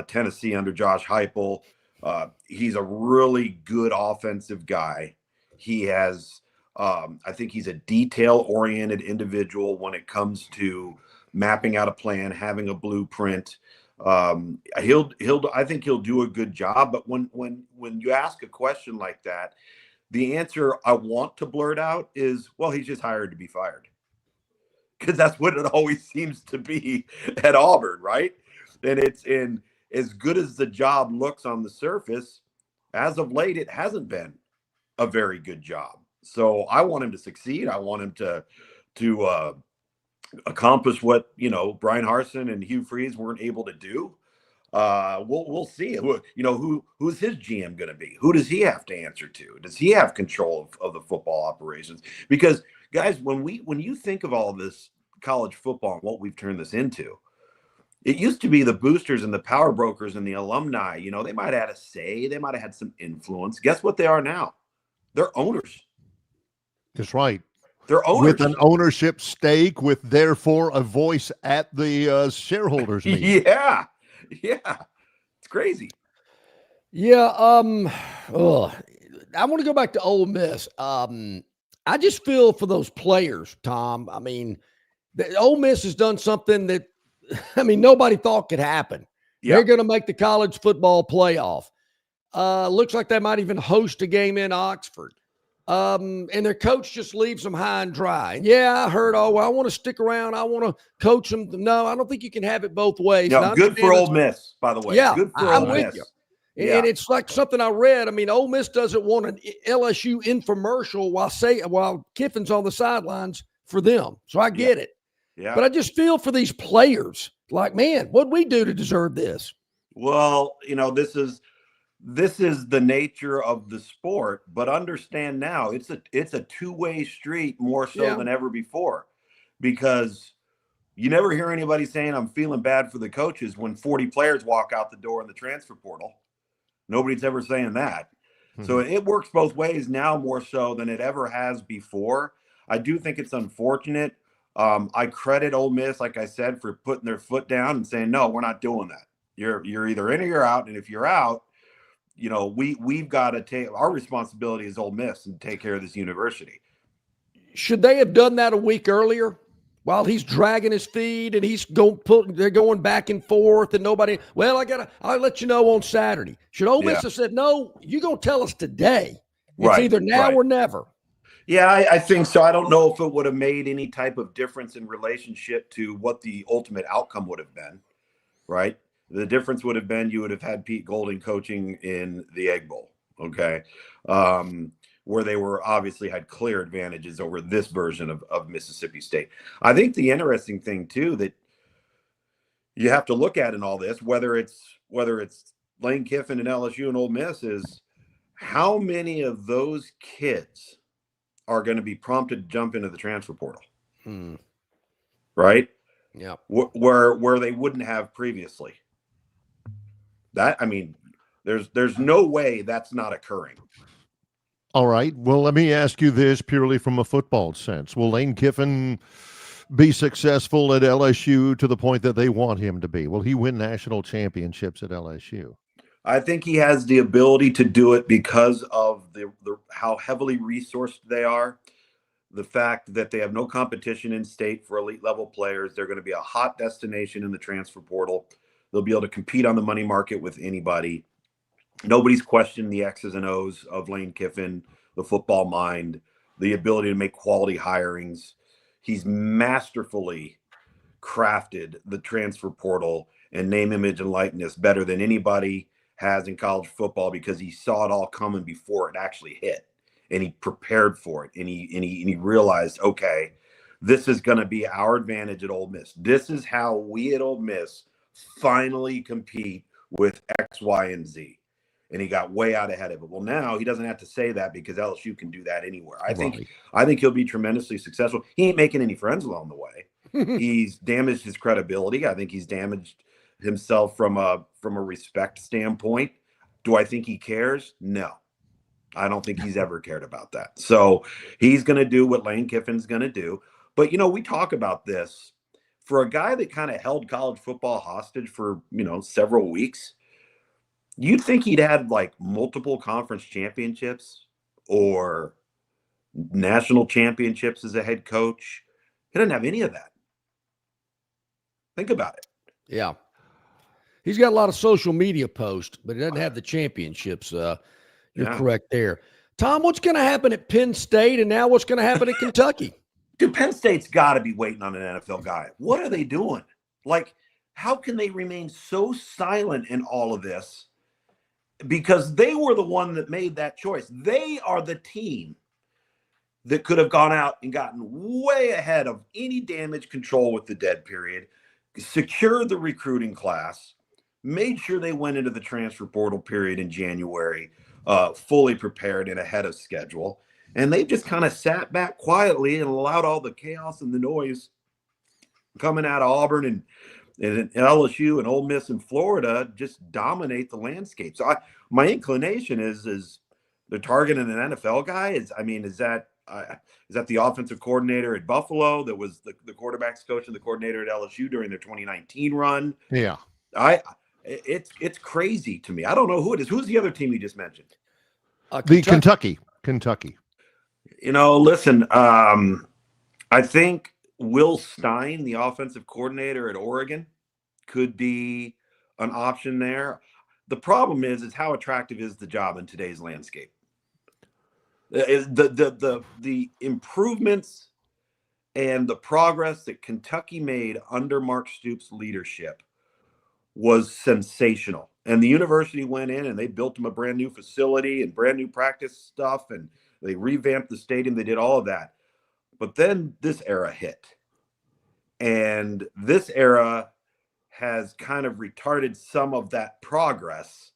Tennessee under Josh Heupel. He's a really good offensive guy. He has, I think he's a detail-oriented individual when it comes to mapping out a plan, having a blueprint. I think he'll do a good job. But when you ask a question like that, the answer I want to blurt out is, well, he's just hired to be fired. Because that's what it always seems to be at Auburn, right? And it's in as good as the job looks on the surface, as of late, it hasn't been a very good job. So I want him to succeed. I want him to accomplish what, Brian Harsin and Hugh Freeze weren't able to do. We'll see. Who's his GM going to be? Who does he have to answer to? Does he have control of the football operations? Because guys, when you think of all this college football and what we've turned this into, it used to be the boosters and the power brokers and the alumni. They might have had a say. They might have had some influence. Guess what they are now? They're owners. That's right. They're owners. With an ownership stake, with therefore a voice at the shareholders meeting. Yeah. It's crazy. Yeah. I want to go back to Ole Miss. I just feel for those players, Tom. I mean, Ole Miss has done something that, nobody thought could happen. Yeah. They're going to make the college football playoff. Looks like they might even host a game in Oxford. And their coach just leaves them high and dry. And I heard, I want to stick around. I want to coach them. No, I don't think you can have it both ways. No, good for Ole Miss, by the way. Yeah, good for I'm Ole with Miss. you. Yeah. And it's like something I read. Ole Miss doesn't want an LSU infomercial while Kiffin's on the sidelines for them. So I get it. Yeah. But I just feel for these players. Like, man, what'd we do to deserve this? Well, this is the nature of the sport, but understand now it's a two-way street more so than ever before, because you never hear anybody saying I'm feeling bad for the coaches when 40 players walk out the door in the transfer portal. Nobody's ever saying that. Mm-hmm. So it works both ways now more so than it ever has before. I do think it's unfortunate. I credit Ole Miss, like I said, for putting their foot down and saying, no, we're not doing that. You're either in or you're out. And if you're out, we've got to take our responsibility as Ole Miss and take care of this university. Should they have done that a week earlier while he's dragging his feet and they're going back and forth and nobody, I'll let you know on Saturday. Should Ole Miss have said, no, you're going to tell us today. It's either now or never. Yeah, I think so. I don't know if it would have made any type of difference in relationship to what the ultimate outcome would have been, right? The difference would have been you would have had Pete Golding coaching in the Egg Bowl, okay, where they were obviously had clear advantages over this version of Mississippi State. I think the interesting thing, too, that you have to look at in all this, whether it's Lane Kiffin and LSU and Ole Miss, is how many of those kids are going to be prompted to jump into the transfer portal, right? Yeah, where they wouldn't have previously. There's no way that's not occurring. All right. Well, let me ask you this purely from a football sense. Will Lane Kiffin be successful at LSU to the point that they want him to be? Will he win national championships at LSU? I think he has the ability to do it because of the how heavily resourced they are. The fact that they have no competition in state for elite level players. They're going to be a hot destination in the transfer portal. They'll be able to compete on the money market with anybody. Nobody's questioned the X's and O's of Lane Kiffin, the football mind, the ability to make quality hirings. He's masterfully crafted the transfer portal and name, image, and likeness better than anybody has in college football, because he saw it all coming before it actually hit, and he prepared for it, and he realized, okay, this is going to be our advantage at Ole Miss. This is how we at Ole Miss finally compete with X, Y, and Z. And he got way out ahead of it. Well, now he doesn't have to say that because LSU can do that anywhere. I think he'll be tremendously successful. He ain't making any friends along the way. He's damaged his credibility. I think he's damaged himself from a respect standpoint. Do I think he cares? No. I don't think he's ever cared about that. So he's going to do what Lane Kiffin's going to do. But, we talk about this. For a guy that kind of held college football hostage for, several weeks, you'd think he'd had like multiple conference championships or national championships as a head coach. He doesn't have any of that. Think about it. Yeah. He's got a lot of social media posts, but he doesn't have the championships. You're correct there. Tom, what's going to happen at Penn State, and now what's going to happen at Kentucky? Dude, Penn State's got to be waiting on an NFL guy. What are they doing? Like, how can they remain so silent in all of this? Because they were the one that made that choice. They are the team that could have gone out and gotten way ahead of any damage control with the dead period, secured the recruiting class, made sure they went into the transfer portal period in January, fully prepared and ahead of schedule. And they just kind of sat back quietly and allowed all the chaos and the noise coming out of Auburn and LSU and Ole Miss and Florida just dominate the landscape. So my inclination is they're targeting an NFL guy. Is that the offensive coordinator at Buffalo that was the quarterback's coach and the coordinator at LSU during their 2019 run? Yeah. It's crazy to me. I don't know who it is. Who's the other team you just mentioned? Kentucky. Listen, I think Will Stein, the offensive coordinator at Oregon, could be an option there. The problem is how attractive is the job in today's landscape? The improvements and the progress that Kentucky made under Mark Stoops' leadership was sensational. And the university went in and they built them a brand new facility and brand new practice stuff, and they revamped the stadium. They did all of that. But then this era hit. And this era has kind of retarded some of that progress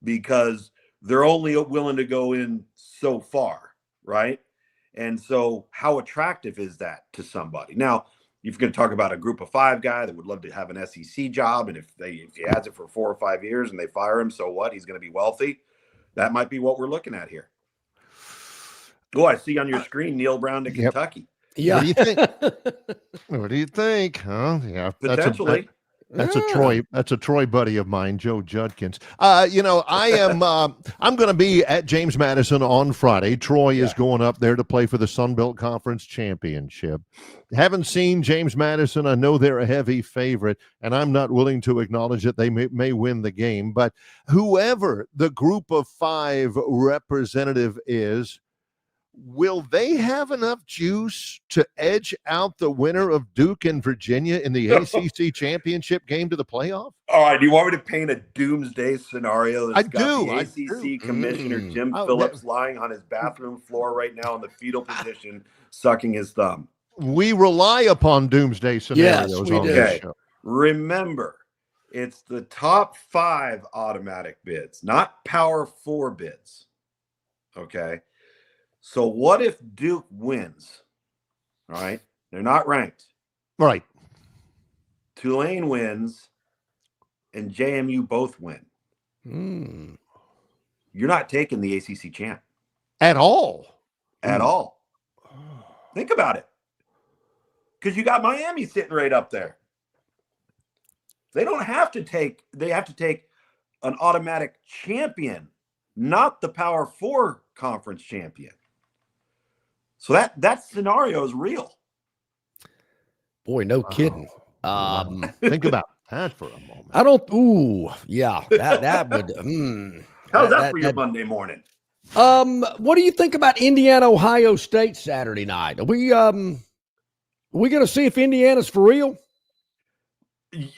because they're only willing to go in so far, right? And so how attractive is that to somebody? Now, if you're going to talk about a group of five guy that would love to have an SEC job, and if he has it for 4 or 5 years and they fire him, so what? He's going to be wealthy. That might be what we're looking at here. Oh, I see on your screen Neil Brown to Kentucky. Yeah. What do you think? What do you think? Huh? Yeah, potentially. That's a Troy buddy of mine, Joe Judkins. I'm going to be at James Madison on Friday. Troy is going up there to play for the Sun Belt Conference Championship. Haven't seen James Madison. I know they're a heavy favorite, and I'm not willing to acknowledge that they may win the game. But whoever the group of 5 representative is, will they have enough juice to edge out the winner of Duke and Virginia in the ACC championship game to the playoff? All right. Do you want me to paint a doomsday scenario? I do. The ACC commissioner Jim Phillips lying on his bathroom floor right now in the fetal position, sucking his thumb. We rely upon doomsday scenarios. Yes, we on do. this show. Remember, it's the top 5 automatic bids, not Power 4 bids. Okay. So what if Duke wins? All right. They're not ranked. Right. Tulane wins and JMU both win. You're not taking the ACC champ. At all. At all. Think about it. Because you got Miami sitting right up there. They have to take an automatic champion, not the Power 4 conference champion. So that scenario is real. Boy, no kidding. Think about that for a moment. I don't. Ooh, yeah, that would. How's that for your Monday morning? What do you think about Indiana, Ohio State Saturday night? Are we going to see if Indiana's for real?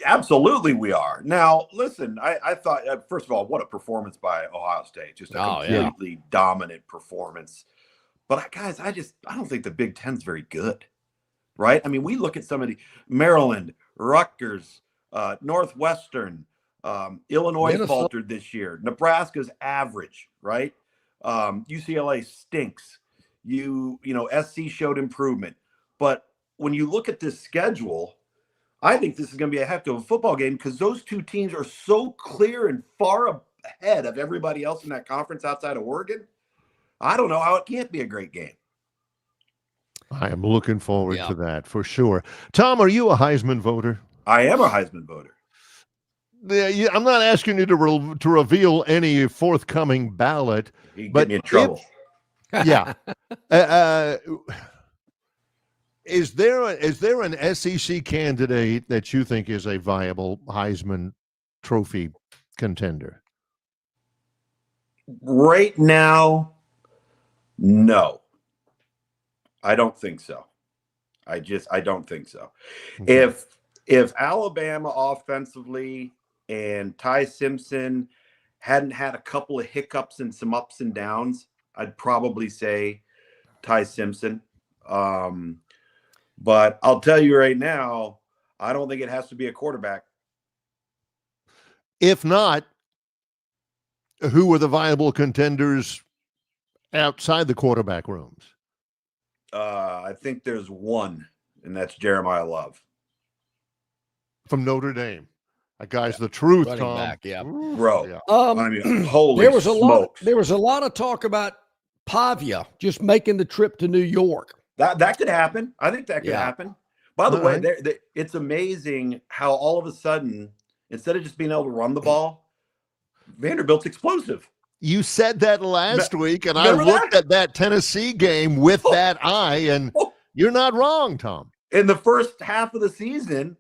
Absolutely, we are. Now, listen, I thought, first of all, what a performance by Ohio State. Just a completely dominant performance. But, guys, I don't think the Big Ten's very good, right? I mean, we look at some of the Maryland, Rutgers, Northwestern, Illinois faltered this year. Nebraska's average, right? UCLA stinks. SC showed improvement. But when you look at this schedule, I think this is going to be a heck of a football game because those two teams are so clear and far ahead of everybody else in that conference outside of Oregon, I don't know how it can't be a great game. I am looking forward to that for sure. Tom, are you a Heisman voter? I am a Heisman voter. Yeah, I'm not asking you to reveal any forthcoming ballot. You get me in trouble. Is there an SEC candidate that you think is a viable Heisman Trophy contender? Right now, no. I don't think so. I don't think so. Okay. If Alabama offensively and Ty Simpson hadn't had a couple of hiccups and some ups and downs, I'd probably say Ty Simpson. But I'll tell you right now, I don't think it has to be a quarterback. If not, who are the viable contenders outside the quarterback rooms? I think there's one, and that's Jeremiah Love. From Notre Dame. That guy's the truth, Running Tom. back, Bro. Yeah. I mean, holy there was smokes. There was a lot of talk about Pavia just making the trip to New York. That could happen. I think that could happen. By the way, it's amazing how all of a sudden, instead of just being able to run the ball, Vanderbilt's explosive. You said that last week, and I looked at that Tennessee game with that eye, and you're not wrong, Tom. In the first half of the season,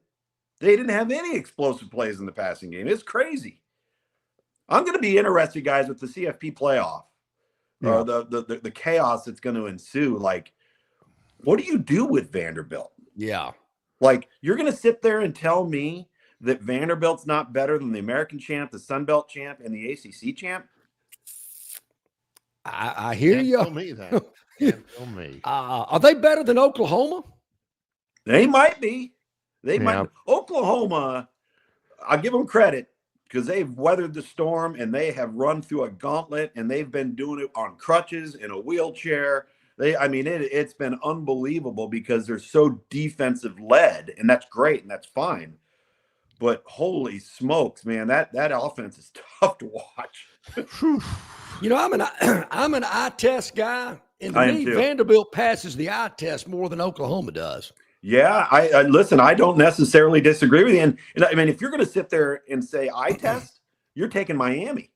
they didn't have any explosive plays in the passing game. It's crazy. I'm going to be interested, guys, with the CFP playoff, or the chaos that's going to ensue. Like, what do you do with Vanderbilt? Yeah. Like, you're going to sit there and tell me that Vanderbilt's not better than the American champ, the Sun Belt champ, and the ACC champ? I hear you. Tell me that. Can't tell me. Are they better than Oklahoma? They might be. They might. Oklahoma, I give them credit because they've weathered the storm and they have run through a gauntlet, and they've been doing it on crutches in a wheelchair. It's been unbelievable because they're so defensive led, and that's great and that's fine. But holy smokes, man, that offense is tough to watch. You know, I'm an eye test guy, and to me, too. Vanderbilt passes the eye test more than Oklahoma does. Yeah, I listen. I don't necessarily disagree with you. And I mean, if you're going to sit there and say eye test, you're taking Miami.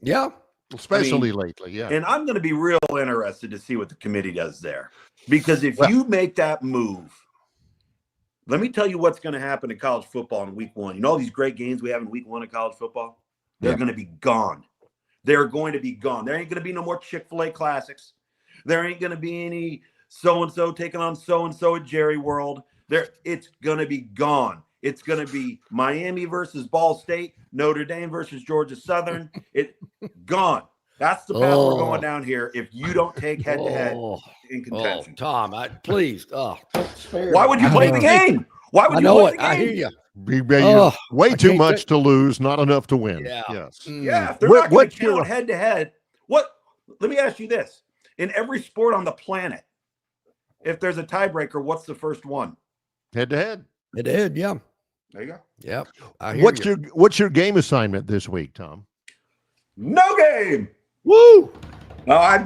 Yeah, especially lately. Yeah, and I'm going to be real interested to see what the committee does there, because if you make that move, let me tell you what's going to happen in college football in week 1. You know all these great games we have in week 1 of college football? They're going to be gone. They're going to be gone. There ain't going to be no more Chick-fil-A classics. There ain't going to be any so-and-so taking on so-and-so at Jerry World. It's going to be gone. It's going to be Miami versus Ball State, Notre Dame versus Georgia Southern. Gone. That's the path we're going down here if you don't take head-to-head in contention. Tom, please. Don't spare Why would you play the game? Why would you play the game? I hear you. Way too much to lose, not enough to win. Yeah. Yes. Yeah. If they're not going to count head-to-head, let me ask you this. In every sport on the planet, if there's a tiebreaker, what's the first one? Head-to-head. Head-to-head, yeah. There you go. Yep. What's your game assignment this week, Tom? No game. Woo! No, I've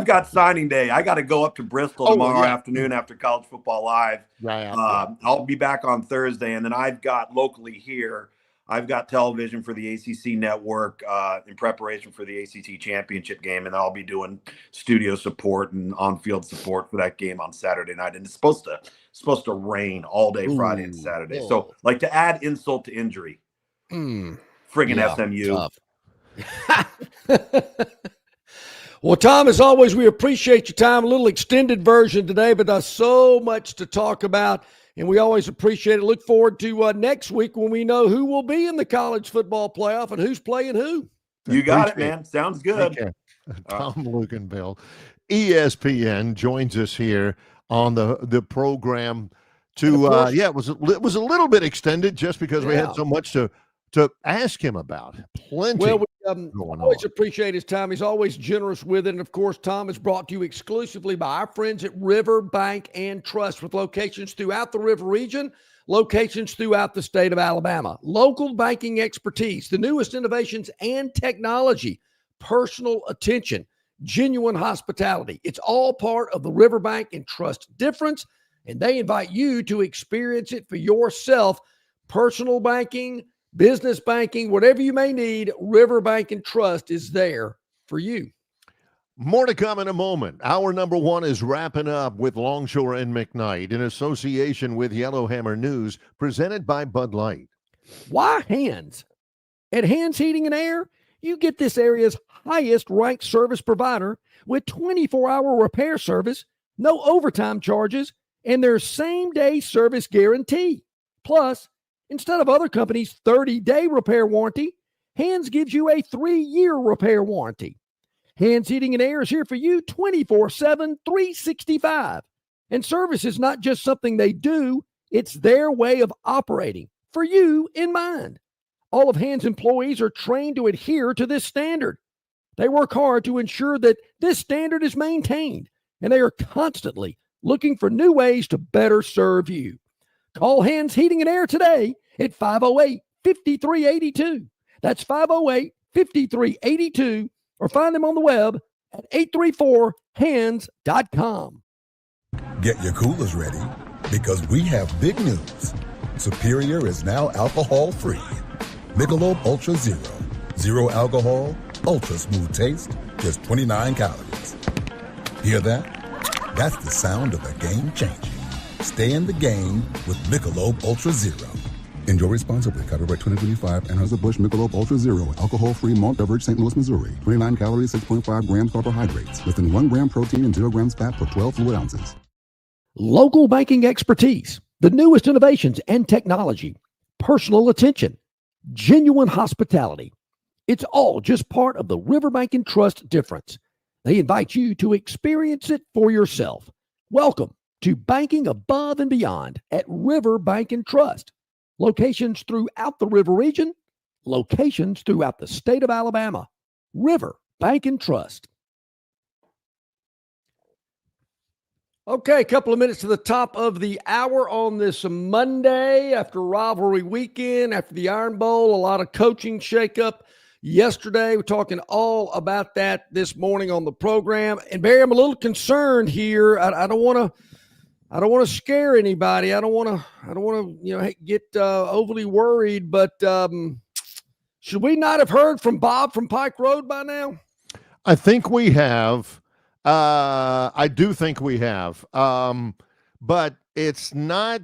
got signing day. I got to go up to Bristol tomorrow afternoon after College Football Live. I'll be back on Thursday, and then I've got locally here. I've got television for the ACC network in preparation for the ACC championship game, and then I'll be doing studio support and on-field support for that game on Saturday night. And it's supposed to rain all day Friday and Saturday. So, like, to add insult to injury, friggin' SMU. Well, Tom, as always, we appreciate your time. A little extended version today, but there's so much to talk about, and we always appreciate it. Look forward to next week when we know who will be in the college football playoff and who's playing who. You got it, man. Sounds good. Tom Luganville, ESPN, joins us here on the program. It was a little bit extended just because we had so much to ask him about. Plenty. Well, going always on. appreciate his time. He's always generous with it. And, of course, Tom is brought to you exclusively by our friends at River Bank and Trust, with locations throughout the River region, locations throughout the state of Alabama. Local banking expertise, the newest innovations and technology, personal attention, genuine hospitality. It's all part of the River Bank and Trust difference, and they invite you to experience it for yourself. Personal banking, business banking, whatever you may need, River Bank and Trust is there for you. More to come in a moment. Hour number 1 is wrapping up with Longshore and McKnight in association with Yellowhammer News, presented by Bud Light. Why Hands? At Hands Heating and Air, you get this area's highest ranked service provider with 24-hour repair service, no overtime charges, and their same-day service guarantee. Plus, instead of other companies' 30-day repair warranty, Hands gives you a 3-year repair warranty. Hands Heating and Air is here for you 24/7, 365. And service is not just something they do, it's their way of operating, for you in mind. All of Hands employees are trained to adhere to this standard. They work hard to ensure that this standard is maintained, and they are constantly looking for new ways to better serve you. Call Hands Heating and Air today at 508-5382. That's 508-5382, or find them on the web at 834hands.com. Get your coolers ready, because we have big news. Superior is now alcohol-free. Michelob Ultra Zero. Zero alcohol, ultra smooth taste, just 29 calories. Hear that? That's the sound of a game changing. Stay in the game with Michelob Ultra Zero. Enjoy responsibly. Copyright 2025. Anheuser-Busch Michelob Ultra Zero. Alcohol-free malt beverage, St. Louis, Missouri. 29 calories, 6.5 grams carbohydrates. Less than 1 gram protein and 0 grams fat per 12 fluid ounces. Local banking expertise, the newest innovations and technology, personal attention, genuine hospitality. It's all just part of the River Bank and Trust difference. They invite you to experience it for yourself. Welcome to banking above and beyond at River Bank and Trust. Locations throughout the River region, locations throughout the state of Alabama. River Bank and Trust. Okay, a couple of minutes to the top of the hour on this Monday after rivalry weekend, after the Iron Bowl, a lot of coaching shakeup yesterday. We're talking all about that this morning on the program. And Barry, I'm a little concerned here. I don't want to scare anybody. I don't want to get overly worried, but should we not have heard from Bob from Pike Road by now? I think we have. I do think we have. But it's not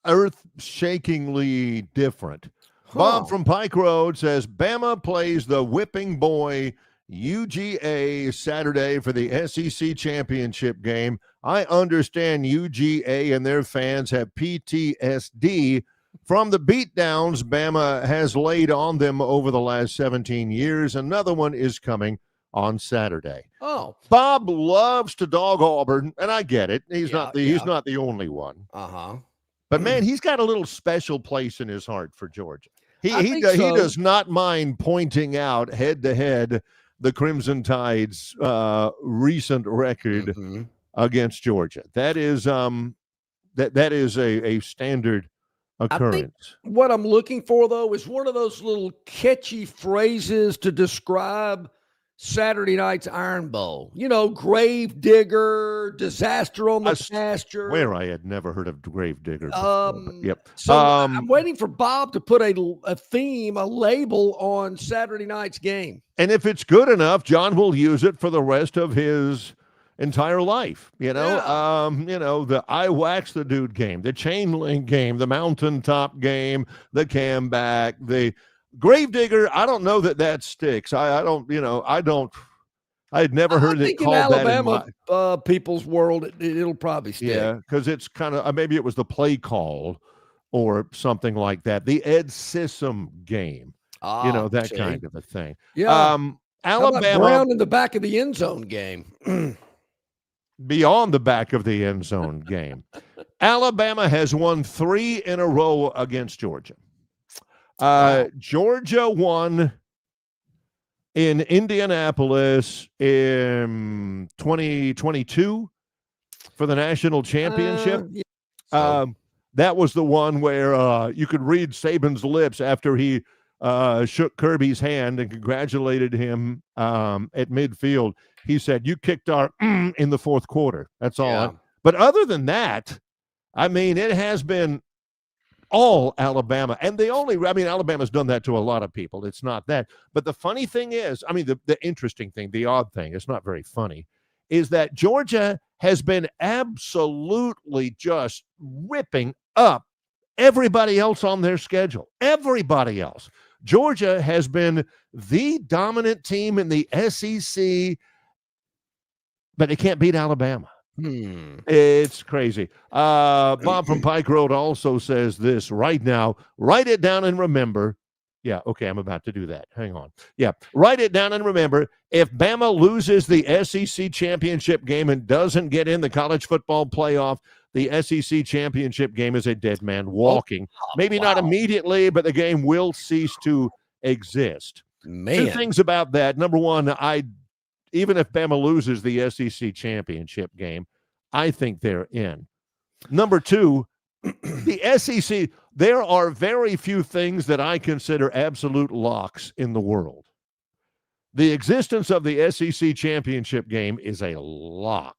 earth-shakingly different. Bob from Pike Road says Bama plays the whipping boy UGA Saturday for the SEC championship game. I understand UGA and their fans have PTSD from the beatdowns Bama has laid on them over the last 17 years. Another one is coming on Saturday. Oh, Bob loves to dog Auburn, and I get it. He's not the only one. But man, he's got a little special place in his heart for Georgia. He does not mind pointing out head to head the Crimson Tide's recent record against Georgia. That is that is a standard occurrence. I think what I'm looking for, though, is one of those little catchy phrases to describe Saturday night's Iron Bowl. You know, grave digger, disaster on the pasture. Where I had never heard of grave digger before, yep. So I'm waiting for Bob to put a theme, a label on Saturday night's game. And if it's good enough, John will use it for the rest of his entire life. You know, the I Wax the Dude game, the chain link game, the mountaintop game, the comeback, the Gravedigger. I don't know that sticks. I had never heard it called in that Alabama, people's world. It'll probably stick. Yeah, because it's kind of maybe it was the play call or something like that. The Ed Sissom game, that kind of a thing. Yeah. Alabama Brown in the back of the end zone game. Beyond the back of the end zone game. Alabama has won 3 in a row against Georgia. Georgia won in Indianapolis in 2022 for the national championship. That was the one where you could read Saban's lips after he shook Kirby's hand and congratulated him at midfield. He said, "You kicked our in the fourth quarter." That's all. Yeah. But other than that, I mean, it has been all Alabama. And Alabama's done that to a lot of people. It's not that. But the funny thing is, the interesting thing, the odd thing, it's not very funny, is that Georgia has been absolutely just ripping up everybody else on their schedule. Everybody else. Georgia has been the dominant team in the SEC, but they can't beat Alabama. It's crazy. Bob from Pike Road also says this right now. Write it down and remember. Yeah, okay, I'm about to do that. Hang on. Yeah, write it down and remember, if Bama loses the SEC championship game and doesn't get in the college football playoff, the SEC championship game is a dead man walking. Maybe not immediately, but the game will cease to exist. Two things about that. Number one, even if Bama loses the SEC championship game, I think they're in. Number two, the SEC, there are very few things that I consider absolute locks in the world. The existence of the SEC championship game is a lock.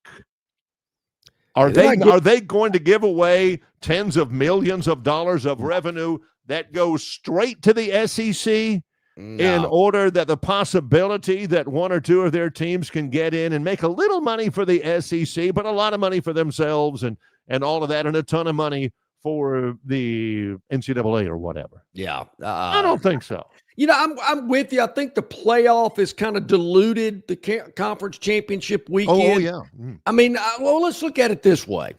Are they going to give away tens of millions of dollars of revenue that goes straight to the SEC? No. In order that the possibility that one or two of their teams can get in and make a little money for the SEC, but a lot of money for themselves and all of that, and a ton of money for the NCAA or whatever. Yeah. I don't think so. I'm with you. I think the playoff is kind of diluted the conference championship weekend. Oh, yeah. Let's look at it this way.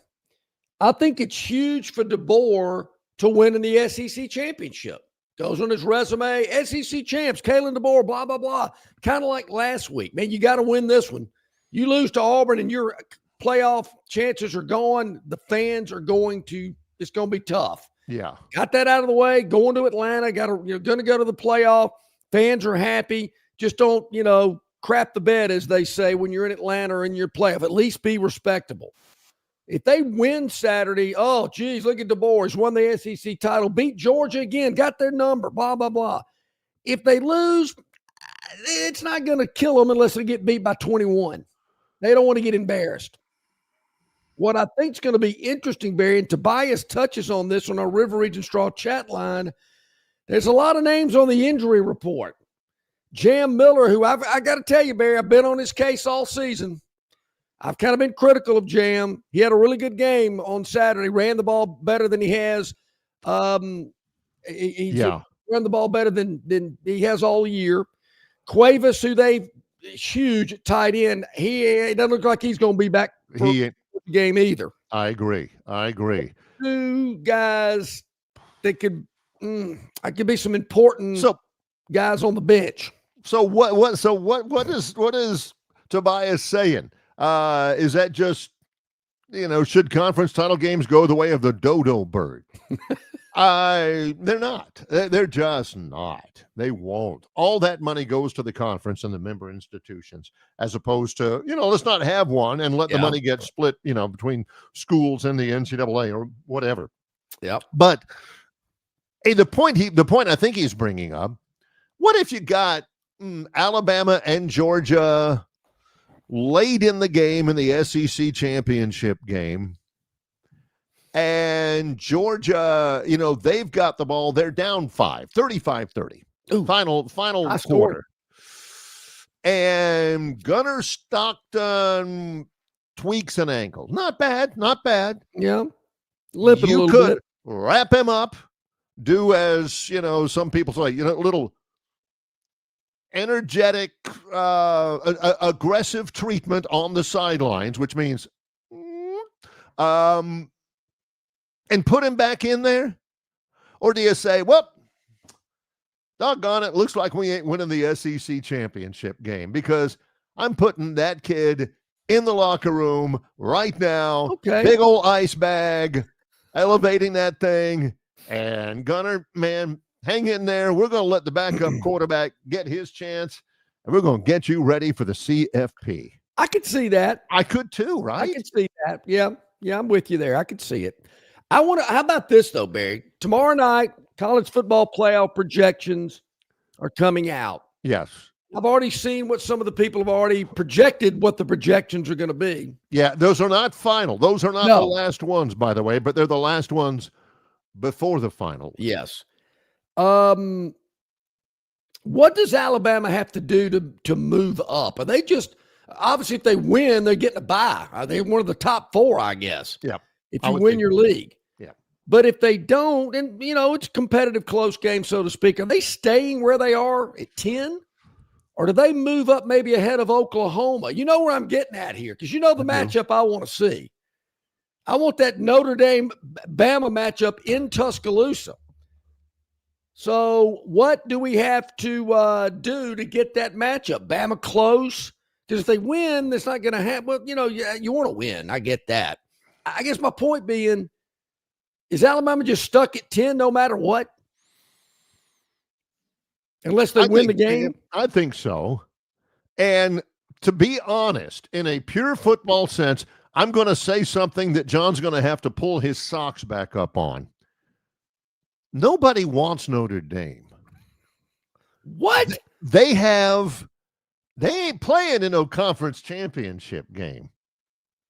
I think it's huge for DeBoer to win in the SEC championship. Goes on his resume, SEC champs, Kalen DeBoer, blah, blah, blah. Kind of like last week. Man, you got to win this one. You lose to Auburn and your playoff chances are gone. The fans are it's going to be tough. Yeah. Got that out of the way. Going to Atlanta, going to go to the playoff. Fans are happy. Just don't, crap the bed, as they say, when you're in Atlanta or in your playoff. At least be respectable. If they win Saturday, oh, geez, look at DeBoer. He's won the SEC title, beat Georgia again, got their number, blah, blah, blah. If they lose, it's not going to kill them unless they get beat by 21. They don't want to get embarrassed. What I think is going to be interesting, Barry, and Tobias touches on this on our River Region Straw chat line, there's a lot of names on the injury report. Jam Miller, who I got to tell you, Barry, I've been on his case all season. I've kind of been critical of Jam. He had a really good game on Saturday, ran the ball better than he has. Ran the ball better than he has all year. Cuevas, who huge at tight end, he doesn't look like he's going to be back for the game either. I agree. Two guys that could be some important guys on the bench. So what is Tobias saying? Is that just, should conference title games go the way of the dodo bird? They're not. They're just not. They won't. All that money goes to the conference and the member institutions, as opposed to, let's not have one and let the money get split, between schools and the NCAA or whatever. Yep. But the point I think he's bringing up, what if you got Alabama and Georgia late in the game in the SEC championship game, and Georgia, they've got the ball. They're down 35-30. Final quarter. And Gunner Stockton tweaks an ankle. Not bad. Yeah. Limping you a little could bit. wrap him up, do as, some people say, a little energetic, aggressive treatment on the sidelines, which means, and put him back in there? Or do you say, well, doggone it, looks like we ain't winning the SEC championship game, because I'm putting that kid in the locker room right now, big old ice bag, elevating that thing, and Gunner, man, hang in there. We're going to let the backup quarterback get his chance. and we're going to get you ready for the CFP. I could see that. I could too, right? I could see that. Yeah. Yeah, I'm with you there. I could see it. How about this, though, Barry? Tomorrow night, college football playoff projections are coming out. Yes. I've already seen what some of the people have already projected what the projections are going to be. Yeah, those are not final. Those are not the last ones, by the way, but they're the last ones before the final. Yes. What does Alabama have to do to move up? Are they just obviously if they win, they're getting a bye? Are they one of the top 4? I guess. Yeah. If you win your league. Yeah. But if they don't, and it's a competitive, close game, so to speak, are they staying where they are at 10? Or do they move up maybe ahead of Oklahoma? You know where I'm getting at here, because the matchup I want to see. I want that Notre Dame-Bama matchup in Tuscaloosa. So what do we have to do to get that matchup? Bama close? Because if they win, it's not going to happen. Well, you want to win. I get that. I guess my point being, is Alabama just stuck at 10 no matter what? Unless they win the game? I think so. And to be honest, in a pure football sense, I'm going to say something that John's going to have to pull his socks back up on. Nobody wants Notre Dame. What? They ain't playing in no conference championship game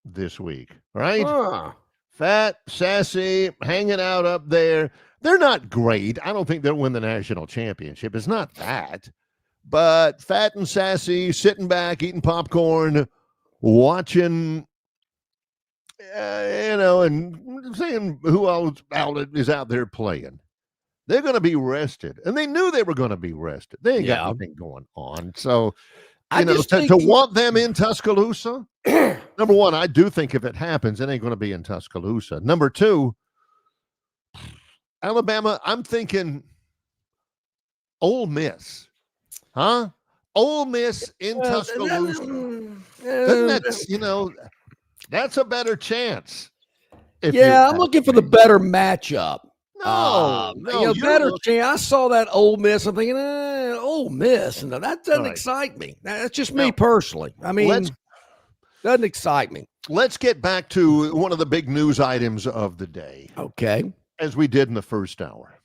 this week, right? Fat, sassy, hanging out up there. They're not great. I don't think they'll win the national championship. It's not that. But fat and sassy, sitting back, eating popcorn, watching, and seeing who else is out there playing. They're going to be rested. And they knew they were going to be rested. They ain't got anything going on. So, to want them in Tuscaloosa, number one, I do think if it happens, it ain't going to be in Tuscaloosa. Number two, Alabama, I'm thinking Ole Miss. Huh? Ole Miss in Tuscaloosa. Doesn't that, that's a better chance. I'm looking for the better matchup. No, better chance. I saw that Ole Miss. I'm thinking, Ole Miss. No, that doesn't excite me. That's just me personally. I mean, doesn't excite me. Let's get back to one of the big news items of the day. Okay. As we did in the first hour.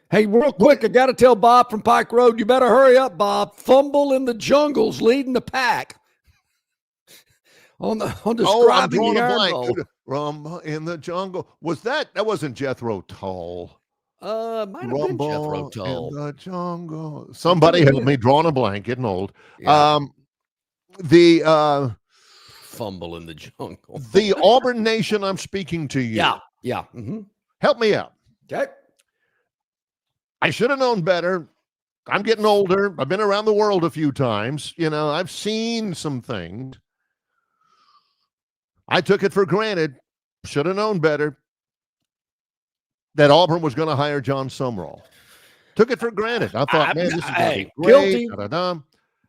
Hey, real quick, I got to tell Bob from Pike Road, you better hurry up, Bob. Fumble in the Jungle's leading the pack. On describing the Iron Bowl. Rumble in the Jungle. That wasn't Jethro Tull. Might have been Jethro Tull. In the Jungle. Somebody help me, drawing a blank, getting old. Yeah. The Fumble in the Jungle. The Auburn Nation, I'm speaking to you. Yeah. Mm-hmm. Help me out. Okay. I should have known better. I'm getting older. I've been around the world a few times. I've seen some things. I took it for granted. Should have known better that Auburn was going to hire John Sumrall. Took it for granted. I thought, man, this is going to be great.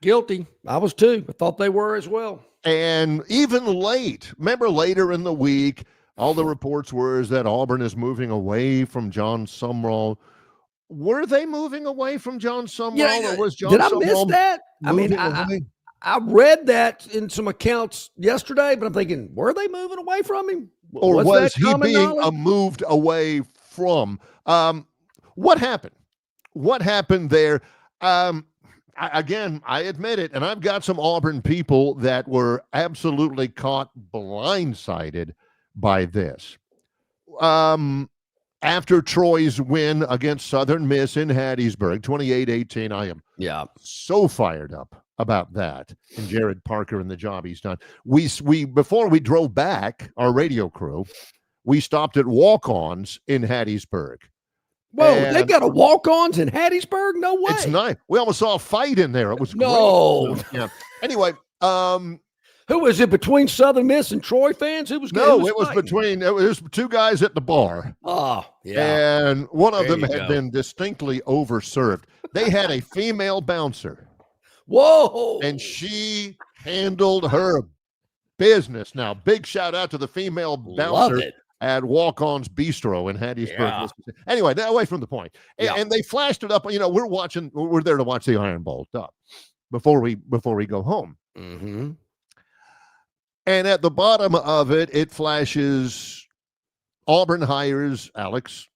Guilty. I was too. I thought they were as well. And even remember later in the week, all the reports were that Auburn is moving away from John Sumrall. Were they moving away from John Sumrall, or was John Did I Sumrall miss that? I mean, I read that in some accounts yesterday, but I'm thinking, were they moving away from him? Or was he being moved away from? What happened? What happened there? I admit it, and I've got some Auburn people that were absolutely caught blindsided by this. After Troy's win against Southern Miss in Hattiesburg, 28-18, I am so fired up about that, and Jared Parker and the job he's done. We before we drove back, our radio crew, we stopped at Walk-Ons in Hattiesburg. Whoa, they got a Walk-Ons in Hattiesburg? No way. It's nice. We almost saw a fight in there. It was great. Yeah. Anyway, who was it, between Southern Miss and Troy fans? It was two guys at the bar. Oh, yeah. And one of them had been distinctly overserved. They had a female bouncer. Whoa. And she handled her business. Now, big shout out to the female bouncer at Walk-On's Bistro in Hattiesburg, Yeah. Mississippi. Anyway, away from the point. Yeah. And they flashed it up. We're there to watch the Iron Bowl before we go home. Mm-hmm. And at the bottom of it, it flashes Auburn hires Alex.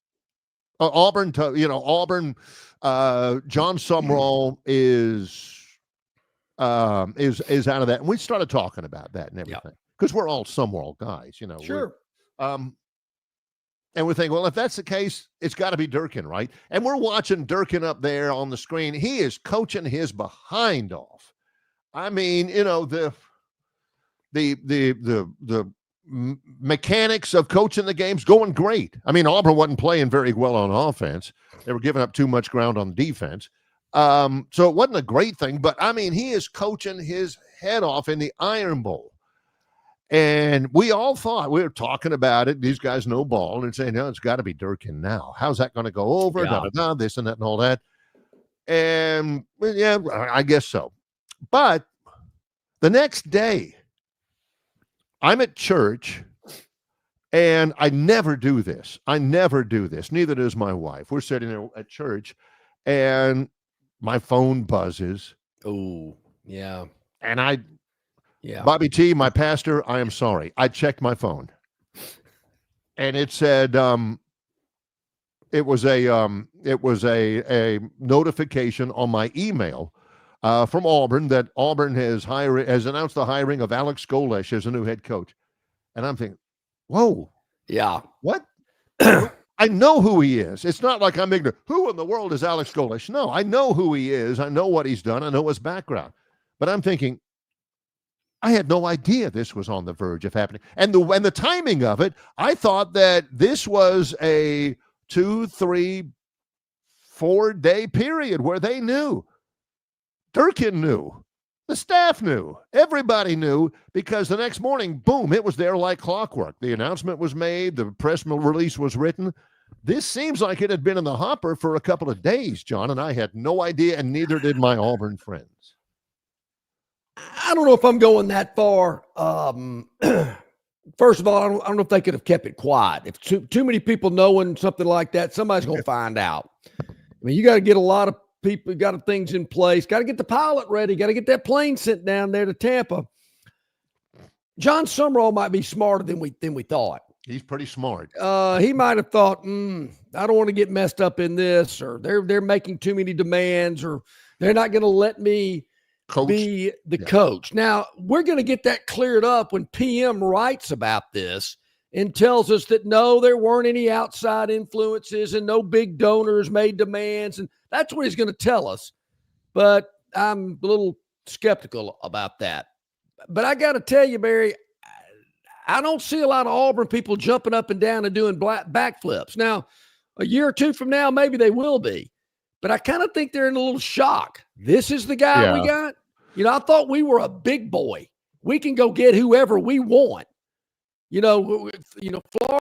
Auburn, John Sumrall is out of that. And we started talking about that and everything because we're all Sumrall guys, Sure. And we think, well, if that's the case, it's got to be Durkin, right? And we're watching Durkin up there on the screen. He is coaching his behind off. I mean, the mechanics of coaching the game's going great. I mean, Auburn wasn't playing very well on offense. They were giving up too much ground on defense. So it wasn't a great thing, but I mean, he is coaching his head off in the Iron Bowl. And we all thought, we were talking about it, these guys know ball, and saying, no, it's got to be Durkin now. How's that going to go over? Yeah. This and that and all that. And yeah, I guess so. But the next day, I'm at church, and I never do this. Neither does my wife. We're sitting there at church, and my phone buzzes. Oh, yeah. And Bobby T, my pastor, I am sorry. I checked my phone, and it said it was a notification on my email from Auburn that Auburn has announced the hiring of Alex Golesh as a new head coach. And I'm thinking, whoa. Yeah. What? I know who he is. It's not like I'm ignorant. Who in the world is Alex Golesh? No, I know who he is. I know what he's done. I know his background. But I'm thinking, I had no idea this was on the verge of happening. And the timing of it, I thought that this was a 2, 3, 4 day period where they knew. Durkin knew. The staff knew. Everybody knew, because the next morning, boom, it was there like clockwork. The announcement was made. The press release was written. This seems like it had been in the hopper for a couple of days, John, and I had no idea, and neither did my Auburn friends. I don't know if I'm going that far. First of all, I don't know if they could have kept it quiet. If too many people knowing something like that, somebody's going to find out. I mean, you got to get a lot of people, got things in place, got to get the pilot ready, got to get that plane sent down there to Tampa. John Sumrall might be smarter than we thought. He's pretty smart. He might have thought, I don't want to get messed up in this, or they're making too many demands, or they're not going to let me be the coach. Now, we're going to get that cleared up when PM writes about this and tells us that no, there weren't any outside influences and no big donors made demands. And that's what he's going to tell us. But I'm a little skeptical about that. But I got to tell you, Barry, I don't see a lot of Auburn people jumping up and down and doing backflips. Now, a year or two from now, maybe they will be. But I kind of think they're in a little shock. This is the guy we got. I thought we were a big boy. We can go get whoever we want. Florida,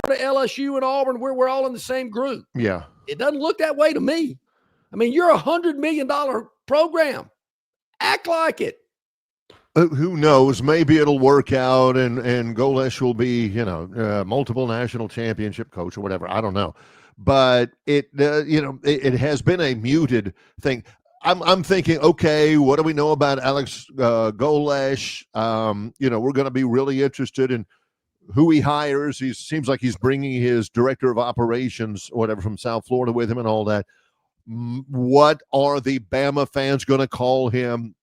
LSU, and Auburn, we're all in the same group. Yeah. It doesn't look that way to me. I mean, you're $100 million program. Act like it. Who knows? Maybe it'll work out, and Golesh will be, multiple national championship coach or whatever. I don't know. But it has been a muted thing. I'm thinking, okay, what do we know about Alex Golesh? We're going to be really interested in who he hires. He seems like he's bringing his director of operations or whatever from South Florida with him and all that. What are the Bama fans going to call him?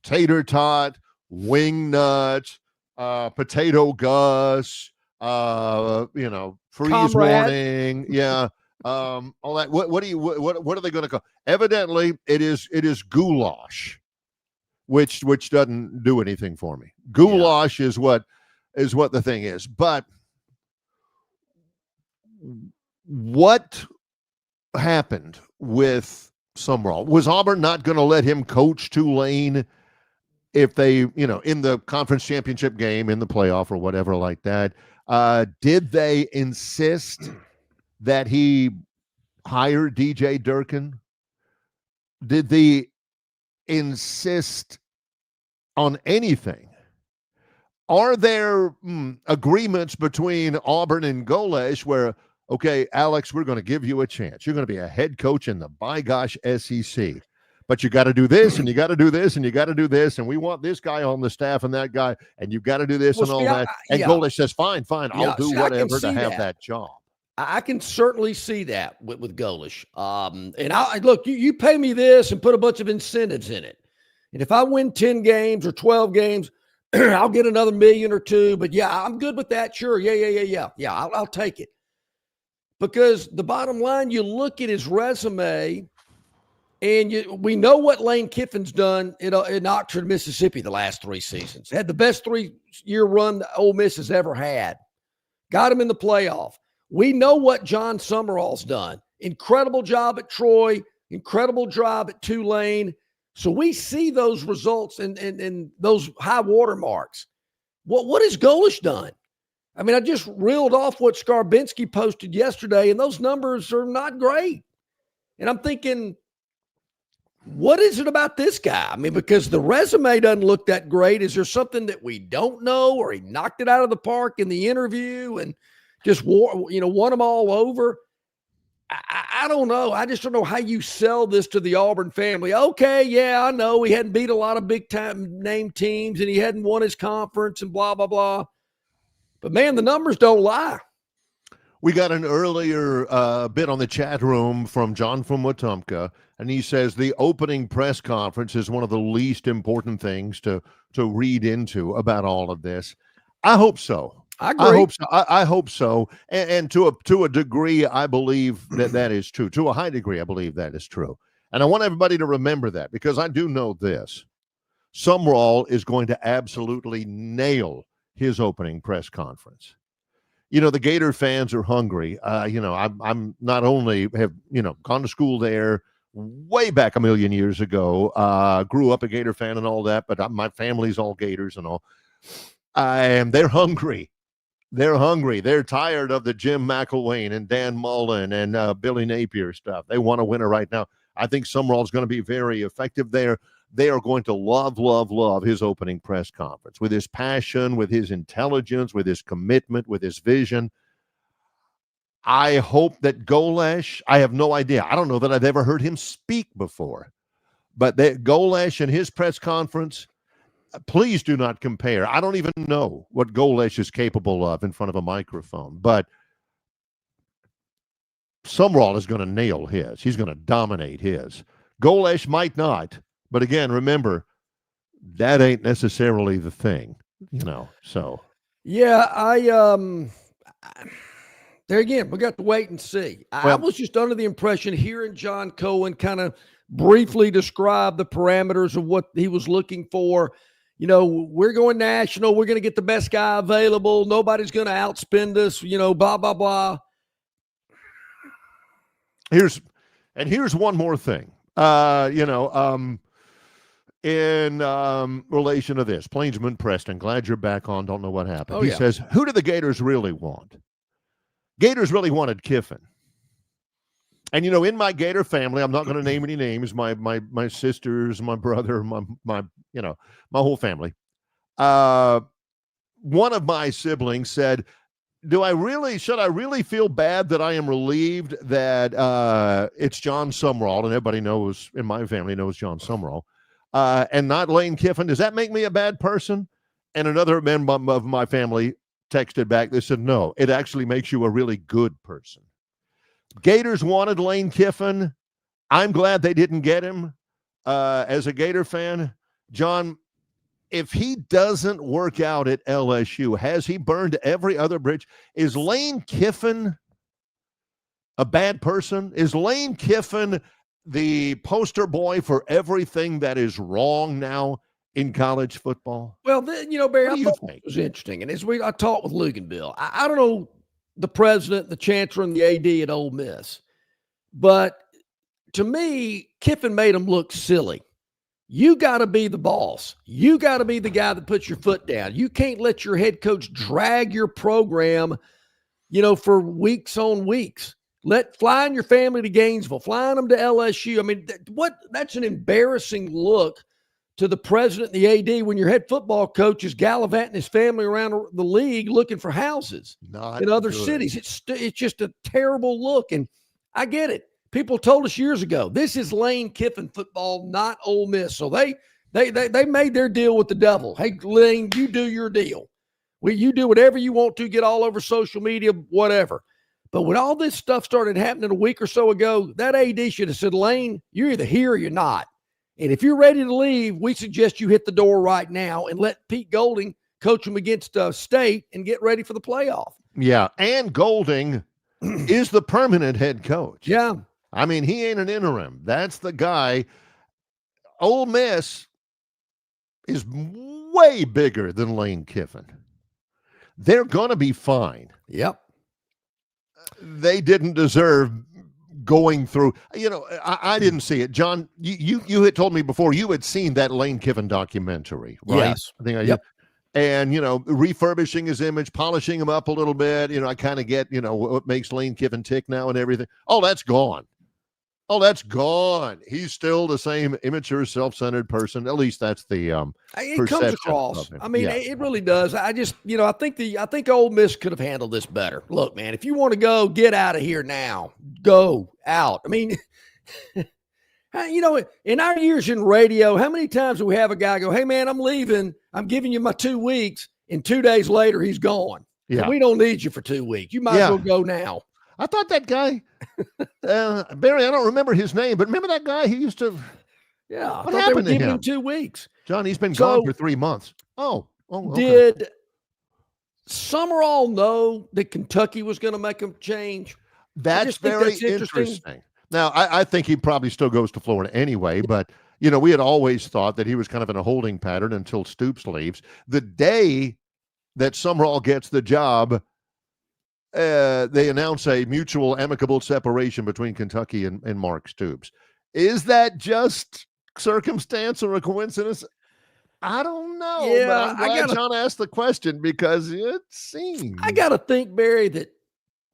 Tater tot, wing nut, potato Gus, freeze warning. Yeah. All that. What are they going to call? Evidently, it is goulash, which doesn't do anything for me. Goulash is what the thing is. But what happened with Sumrall? Was Auburn not going to let him coach Tulane if they, in the conference championship game, in the playoff or whatever like that? Did they insist that he hire DJ Durkin? Did they insist on anything Are there agreements between Auburn and Golesh where, okay, Alex, we're going to give you a chance. You're going to be a head coach in the by gosh SEC. But you got to do this, and you got to do this, and you got to do this, and we want this guy on the staff and that guy, and you've got to do this and all that. And Golesh says, fine, I'll do whatever to have that job. I can certainly see that with Golesh. And look, you pay me this and put a bunch of incentives in it. And if I win 10 games or 12 games, I'll get another $1 million or $2 million. But yeah, I'm good with that. Sure. Yeah. I'll take it. Because the bottom line, you look at his resume, and we know what Lane Kiffin's done in Oxford, Mississippi the last 3 seasons. Had the best 3-year run that Ole Miss has ever had. Got him in the playoff. We know what John Summerall's done. Incredible job at Troy. Incredible job at Tulane. So we see those results and those high water marks. What has Golesh done? I mean, I just reeled off what Skarbinski posted yesterday, and those numbers are not great. And I'm thinking, what is it about this guy? I mean, because the resume doesn't look that great. Is there something that we don't know, or he knocked it out of the park in the interview and just won them all over? I don't know. I just don't know how you sell this to the Auburn family. Okay, yeah, I know he hadn't beat a lot of big-time name teams, and he hadn't won his conference and blah, blah, blah. But, man, the numbers don't lie. We got an earlier bit on the chat room from John from Wetumpka, and he says the opening press conference is one of the least important things to read into about all of this. I hope so. I agree. I hope so. And to a degree, I believe that is true. To a high degree, I believe that is true. And I want everybody to remember that, because I do know this. Sumrall is going to absolutely nail his opening press conference. The Gator fans are hungry. I'm not only have, gone to school there way back a million years ago, grew up a Gator fan and all that, but my family's all Gators and all. And they're hungry. They're hungry. They're tired of the Jim McElwain and Dan Mullen and Billy Napier stuff. They want a winner right now. I think Sumrall is going to be very effective there. They are going to love his opening press conference, with his passion, with his intelligence, with his commitment, with his vision. I hope that Golesh, I have no idea. I don't know that I've ever heard him speak before. But that Golesh and his press conference, please do not compare. I don't even know what Golesh is capable of in front of a microphone. But Sumrall is going to nail his. He's going to dominate his. Golesh might not. But again, remember, that ain't necessarily the thing, so. Yeah, there again, we got to wait and see. I was just under the impression, hearing John Cohen kind of briefly describe the parameters of what he was looking for. We're going national. We're going to get the best guy available. Nobody's going to outspend us, blah, blah, blah. Here's one more thing. In relation to this, Plainsman Preston, glad you're back on. Don't know what happened. He says, who do the Gators really want? Gators really wanted Kiffin. And, in my Gator family, I'm not going to name any names, my sisters, my brother, my whole family. One of my siblings said, should I really feel bad that I am relieved that it's John Sumrall, and everybody knows, in my family knows John Sumrall, and not Lane Kiffin? Does that make me a bad person? And another member of my family texted back. They said, no, it actually makes you a really good person. Gators wanted Lane Kiffin. I'm glad they didn't get him. As a Gator fan, John, if he doesn't work out at LSU, has he burned every other bridge? Is Lane Kiffin a bad person? Is Lane Kiffin the poster boy for everything that is wrong now in college football? Well, then, Barry, I thought it was interesting. And I talked with Luganville. I don't know the president, the chancellor, and the AD at Ole Miss, but to me, Kiffin made him look silly. You got to be the boss. You got to be the guy that puts your foot down. You can't let your head coach drag your program, for weeks on weeks. Flying your family to Gainesville, flying them to LSU. I mean, that's an embarrassing look to the president and the AD when your head football coach is gallivanting his family around the league looking for houses in other cities. It's just a terrible look, and I get it. People told us years ago, this is Lane Kiffin football, not Ole Miss. So they made their deal with the devil. Hey, Lane, you do your deal. You do whatever you want to, get all over social media, whatever. But when all this stuff started happening a week or so ago, that AD should have said, Lane, you're either here or you're not. And if you're ready to leave, we suggest you hit the door right now and let Pete Golding coach them against State and get ready for the playoff. Yeah, and Golding is the permanent head coach. Yeah. I mean, he ain't an interim. That's the guy. Ole Miss is way bigger than Lane Kiffin. They're going to be fine. Yep. They didn't deserve going through. I didn't see it. John, you had told me before you had seen that Lane Kiffin documentary, right? Yes. I think yep. And, refurbishing his image, polishing him up a little bit. I kind of get, what makes Lane Kiffin tick now and everything. Oh, that's gone. He's still the same immature, self-centered person. At least that's the it comes across. I mean, it really does. I just, I think Ole Miss could have handled this better. Look, man, if you want to go, get out of here now. Go out. I mean, in our years in radio, how many times do we have a guy go, hey, man, I'm leaving. I'm giving you my 2 weeks. And 2 days later, he's gone. Yeah. We don't need you for 2 weeks. You might as well go now. I thought that guy, Barry, I don't remember his name, but remember that guy? He used to. Yeah. What happened to him? 2 weeks. John, he's been gone for 3 months. Oh, okay. Did Summerall know that Kentucky was going to make a change? That's very interesting. Now, I think he probably still goes to Florida anyway, but, we had always thought that he was kind of in a holding pattern until Stoops leaves. The day that Summerall gets the job, they announce a mutual amicable separation between Kentucky and Mark Stoops. Is that just circumstance or a coincidence? I don't know. Yeah, but I'm glad John asked the question because it seems. I got to think, Barry, that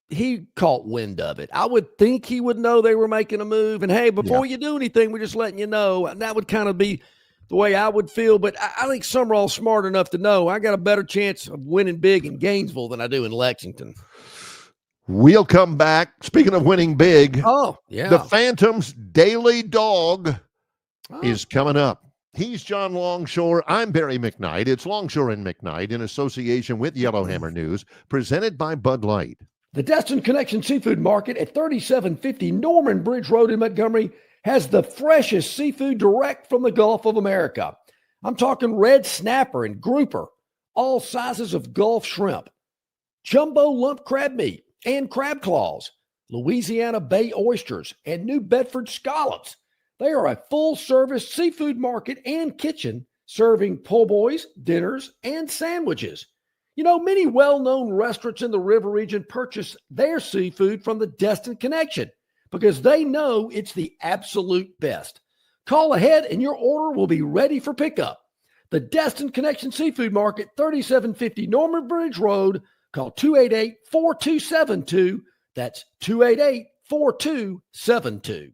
he caught wind of it. I would think he would know they were making a move. And, hey, before you do anything, we're just letting you know. And that would kind of be the way I would feel. But I think Summerall's smart enough to know I got a better chance of winning big in Gainesville than I do in Lexington. We'll come back. Speaking of winning big, the Phantom's Daily Dog is coming up. He's John Longshore. I'm Barry McKnight. It's Longshore and McKnight in association with Yellowhammer News, presented by Bud Light. The Destin Connection Seafood Market at 3750 Norman Bridge Road in Montgomery has the freshest seafood direct from the Gulf of America. I'm talking red snapper and grouper, all sizes of Gulf shrimp, jumbo lump crab meat, and crab claws, Louisiana Bay oysters, and New Bedford scallops. They are a full-service seafood market and kitchen serving po' boys, dinners, and sandwiches. Many well-known restaurants in the river region purchase their seafood from the Destin Connection because they know it's the absolute best. Call ahead and your order will be ready for pickup. The Destin Connection Seafood Market, 3750 Norman Bridge Road. Call 288-4272. That's 288-4272.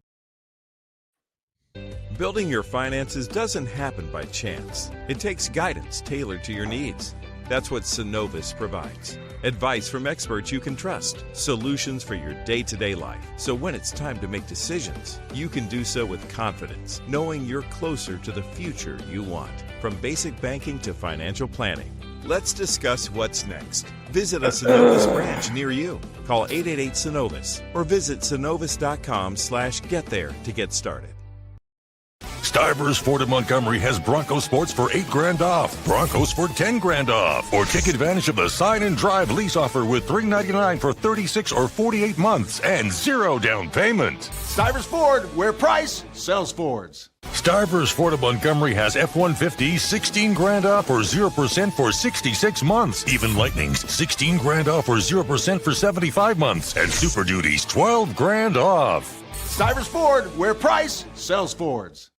Building your finances doesn't happen by chance. It takes guidance tailored to your needs. That's what Synovus provides. Advice from experts you can trust. Solutions for your day-to-day life. So when it's time to make decisions, you can do so with confidence, knowing you're closer to the future you want. From basic banking to financial planning. Let's discuss what's next. Visit a Synovus branch near you. Call 888-SYNOVUS or visit synovus.com/get-there to get started. Stivers Ford of Montgomery has Bronco Sports for $8,000 off, Broncos for $10,000 off, or take advantage of the sign and drive lease offer with $399 for 36 or 48 months and 0 down payment. Stivers Ford, where price sells Fords. Stivers Ford of Montgomery has F-150 $16,000 off or 0% for 66 months. Even Lightning's $16,000 off or 0% for 75 months, and Super Duty's $12,000 off. Stivers Ford, where price sells Fords.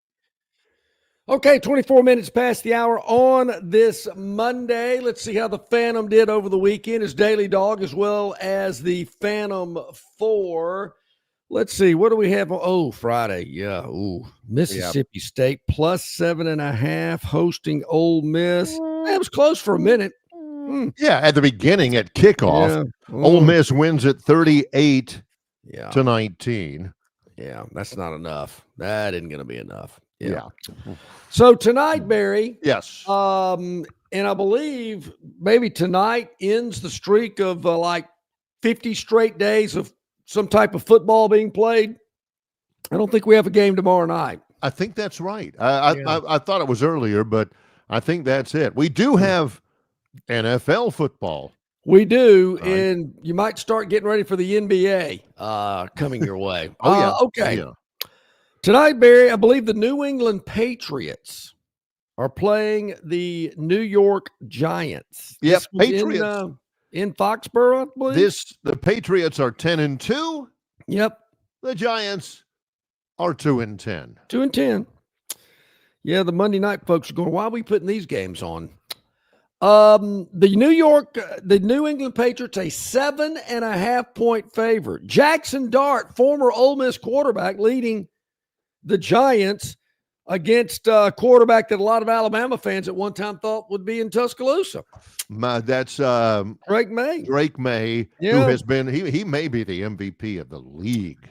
Okay, 24 minutes past the hour on this Monday. Let's see how the Phantom did over the weekend. His Daily Dog as well as the Phantom 4. Let's see. What do we have? Oh, Friday. Yeah. Ooh, Mississippi State plus 7.5 hosting Ole Miss. That was close for a minute. Yeah, at the beginning at kickoff, Ole Miss wins at 38 to 19. Yeah, that's not enough. That isn't going to be enough. Yeah. So tonight, Barry. Yes. And I believe maybe tonight ends the streak of like 50 straight days of some type of football being played. I don't think we have a game tomorrow night. I think that's right. I thought it was earlier, but I think that's it. We do have NFL football. We do, and you might start getting ready for the NBA coming your way. Okay. Yeah. Tonight, Barry, I believe the New England Patriots are playing the New York Giants. Yep, Patriots. In Foxborough, I believe. The Patriots are 10-2. Yep. The Giants are 2-10. 2-10. Yeah, the Monday night folks are going, why are we putting these games on? The New England Patriots, a 7.5-point favorite. Jackson Dart, former Ole Miss quarterback, leading the Giants against a quarterback that a lot of Alabama fans at one time thought would be in Tuscaloosa. That's Drake May. Drake May, who has been he may be the MVP of the league.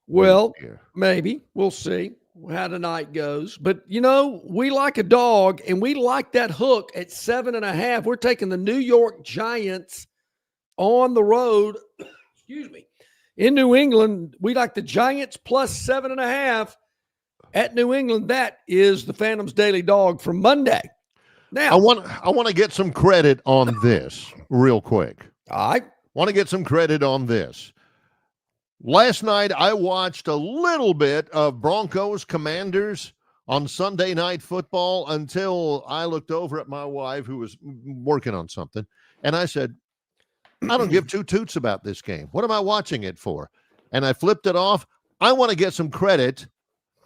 Well, maybe. We'll see how tonight goes. But, we like a dog, and we like that hook at 7.5. We're taking the New York Giants on the road. Excuse me. In New England, we like the Giants plus 7.5 at New England. That is the Phantom's Daily Dog for Monday. Now, I want to get some credit on this real quick. I want to get some credit on this. Last night, I watched a little bit of Broncos Commanders on Sunday Night Football until I looked over at my wife, who was working on something, and I said, I don't give two toots about this game. What am I watching it for? And I flipped it off. I want to get some credit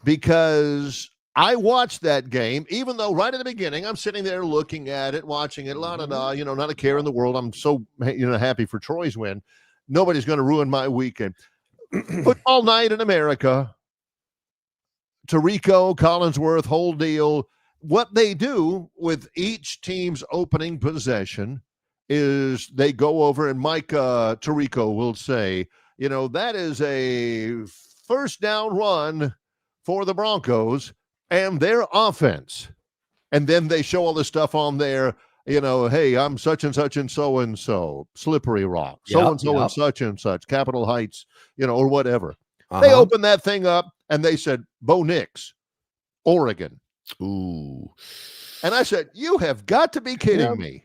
because I watched that game, even though right at the beginning, I'm sitting there looking at it, watching it, not a care in the world. I'm so, happy for Troy's win. Nobody's going to ruin my weekend. Football night in America, Tirico, Collinsworth, whole deal. What they do with each team's opening possession is they go over, and Mike Tirico will say, that is a first down run for the Broncos and their offense. And then they show all the stuff on there, hey, I'm such and such and so, Slippery Rock, so-and-so and such and such, Capitol Heights, or whatever. They opened that thing up, and they said, Bo Nix, Oregon. Ooh. And I said, you have got to be kidding me.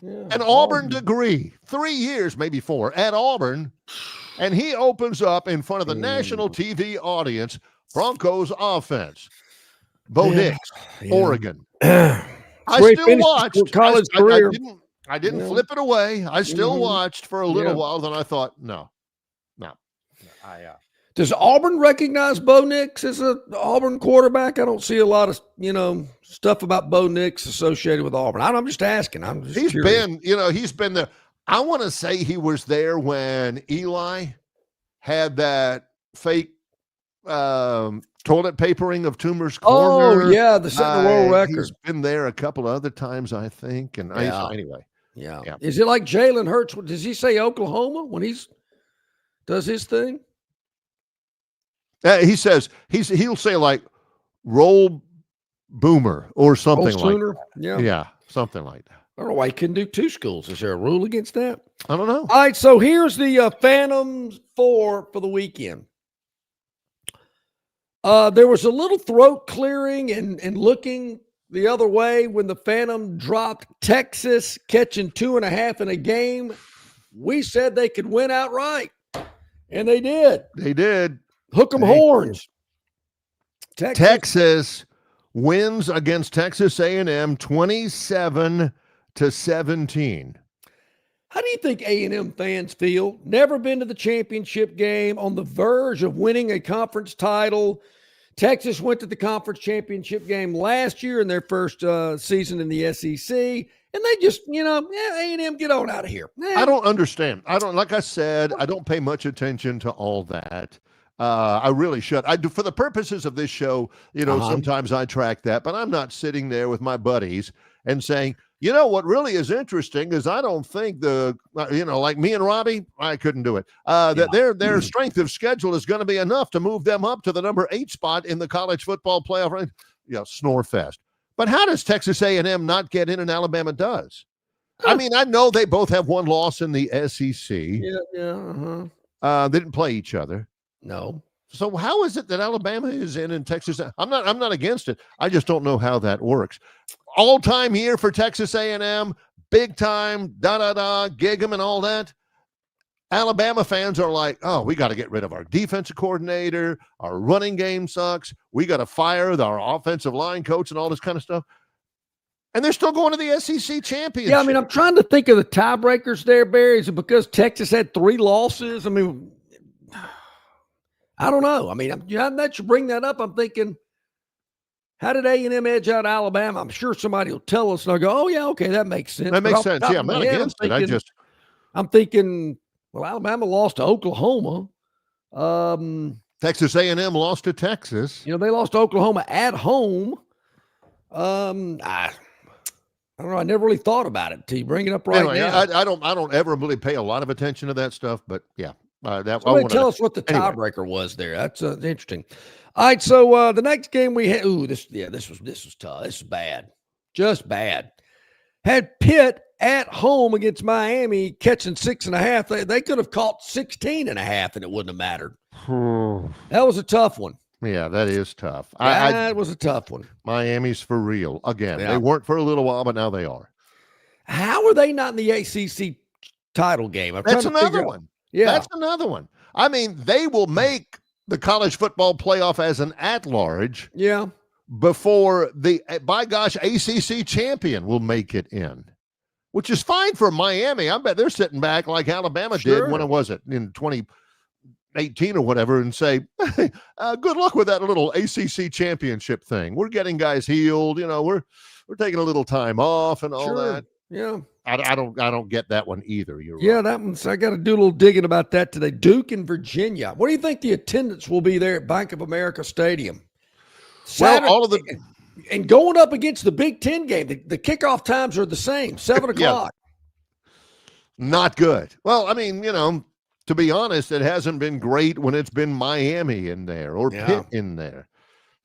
Yeah, an Auburn degree, 3 years, maybe 4, at Auburn, and he opens up in front of the national TV audience, Broncos offense. Bo Nix, Oregon. I still watched college career. I didn't flip it away. I still watched for a little while. Then I thought, no. Does Auburn recognize Bo Nix as an Auburn quarterback? I don't see a lot of stuff about Bo Nix associated with Auburn. I'm just asking. He's been there. I want to say he was there when Eli had that fake toilet papering of Toomer's Corner. Oh, yeah, the setting the world record. He's been there a couple of other times, I think. And anyway. Yeah. Is it like Jalen Hurts? Does he say Oklahoma when does his thing? He says he'll say like roll boomer or something like that. Yeah, something like that. I don't know why he couldn't do 2 schools. Is there a rule against that? I don't know. All right, so here's the Phantoms 4 for the weekend. There was a little throat clearing and looking the other way when the Phantom dropped Texas, catching 2.5 in a game. We said they could win outright, and they did. They did. Hook 'em horns. Texas wins against Texas A&M 27-17. How do you think A&M fans feel? Never been to the championship game, on the verge of winning a conference title. Texas went to the conference championship game last year in their first season in the SEC, and they just, A&M, get on out of here. I don't understand. Like I said, I don't pay much attention to all that. I really should. I do for the purposes of this show. Sometimes I track that, but I'm not sitting there with my buddies and saying, what really is interesting is I don't think like me and Robbie, I couldn't do it. That their strength of schedule is going to be enough to move them up to the number 8 spot in the college football playoff rank. Snore fest. But how does Texas A&M not get in and Alabama does? I mean, I know they both have one loss in the SEC. They didn't play each other. No. So how is it that Alabama is in and Texas? I'm not against it. I just don't know how that works. All-time year for Texas A&M, big time, gig 'em and all that. Alabama fans are like, oh, we got to get rid of our defensive coordinator. Our running game sucks. We got to fire our offensive line coach and all this kind of stuff. And they're still going to the SEC championship. Yeah, I mean, I'm trying to think of the tiebreakers there, Barry. Is it because Texas had 3 losses? I mean, I don't know. I mean, now that you bring that up, I'm thinking, how did A&M edge out Alabama? I'm sure somebody will tell us, and I'll go, oh, yeah, okay, that makes sense. That makes sense. Yeah, I'm not against it. I'm thinking, well, Alabama lost to Oklahoma. Texas A&M lost to Texas. They lost to Oklahoma at home. I don't know. I never really thought about it until you bring it up right now. I don't ever really pay a lot of attention to that stuff, but yeah. Tell us what the tiebreaker was there. That's interesting. All right, so the next game we had, this was tough. This is bad, just bad. Had Pitt at home against Miami catching 6.5. They could have caught 16.5, and it wouldn't have mattered. That was a tough one. Yeah, that is tough. That was a tough one. Miami's for real again. Yeah. They weren't for a little while, but now they are. How are they not in the ACC title game? That's another one. Yeah, that's another one. I mean, they will make the college football playoff as an at-large. Yeah. Before the, by gosh, ACC champion will make it in, which is fine for Miami. I bet they're sitting back like Alabama did when it was it in 2018 or whatever, and say, hey, good luck with that little ACC championship thing. We're getting guys healed. We're taking a little time off and all that. Yeah. I don't get that one either. You're right. That one's, I got to do a little digging about that today. Duke and Virginia. What do you think the attendance will be there at Bank of America Stadium? Saturday, all of the and going up against the Big Ten game, the kickoff times are the same, 7 o'clock. Not good. Well, I mean, to be honest, it hasn't been great when it's been Miami in there or Pitt in there.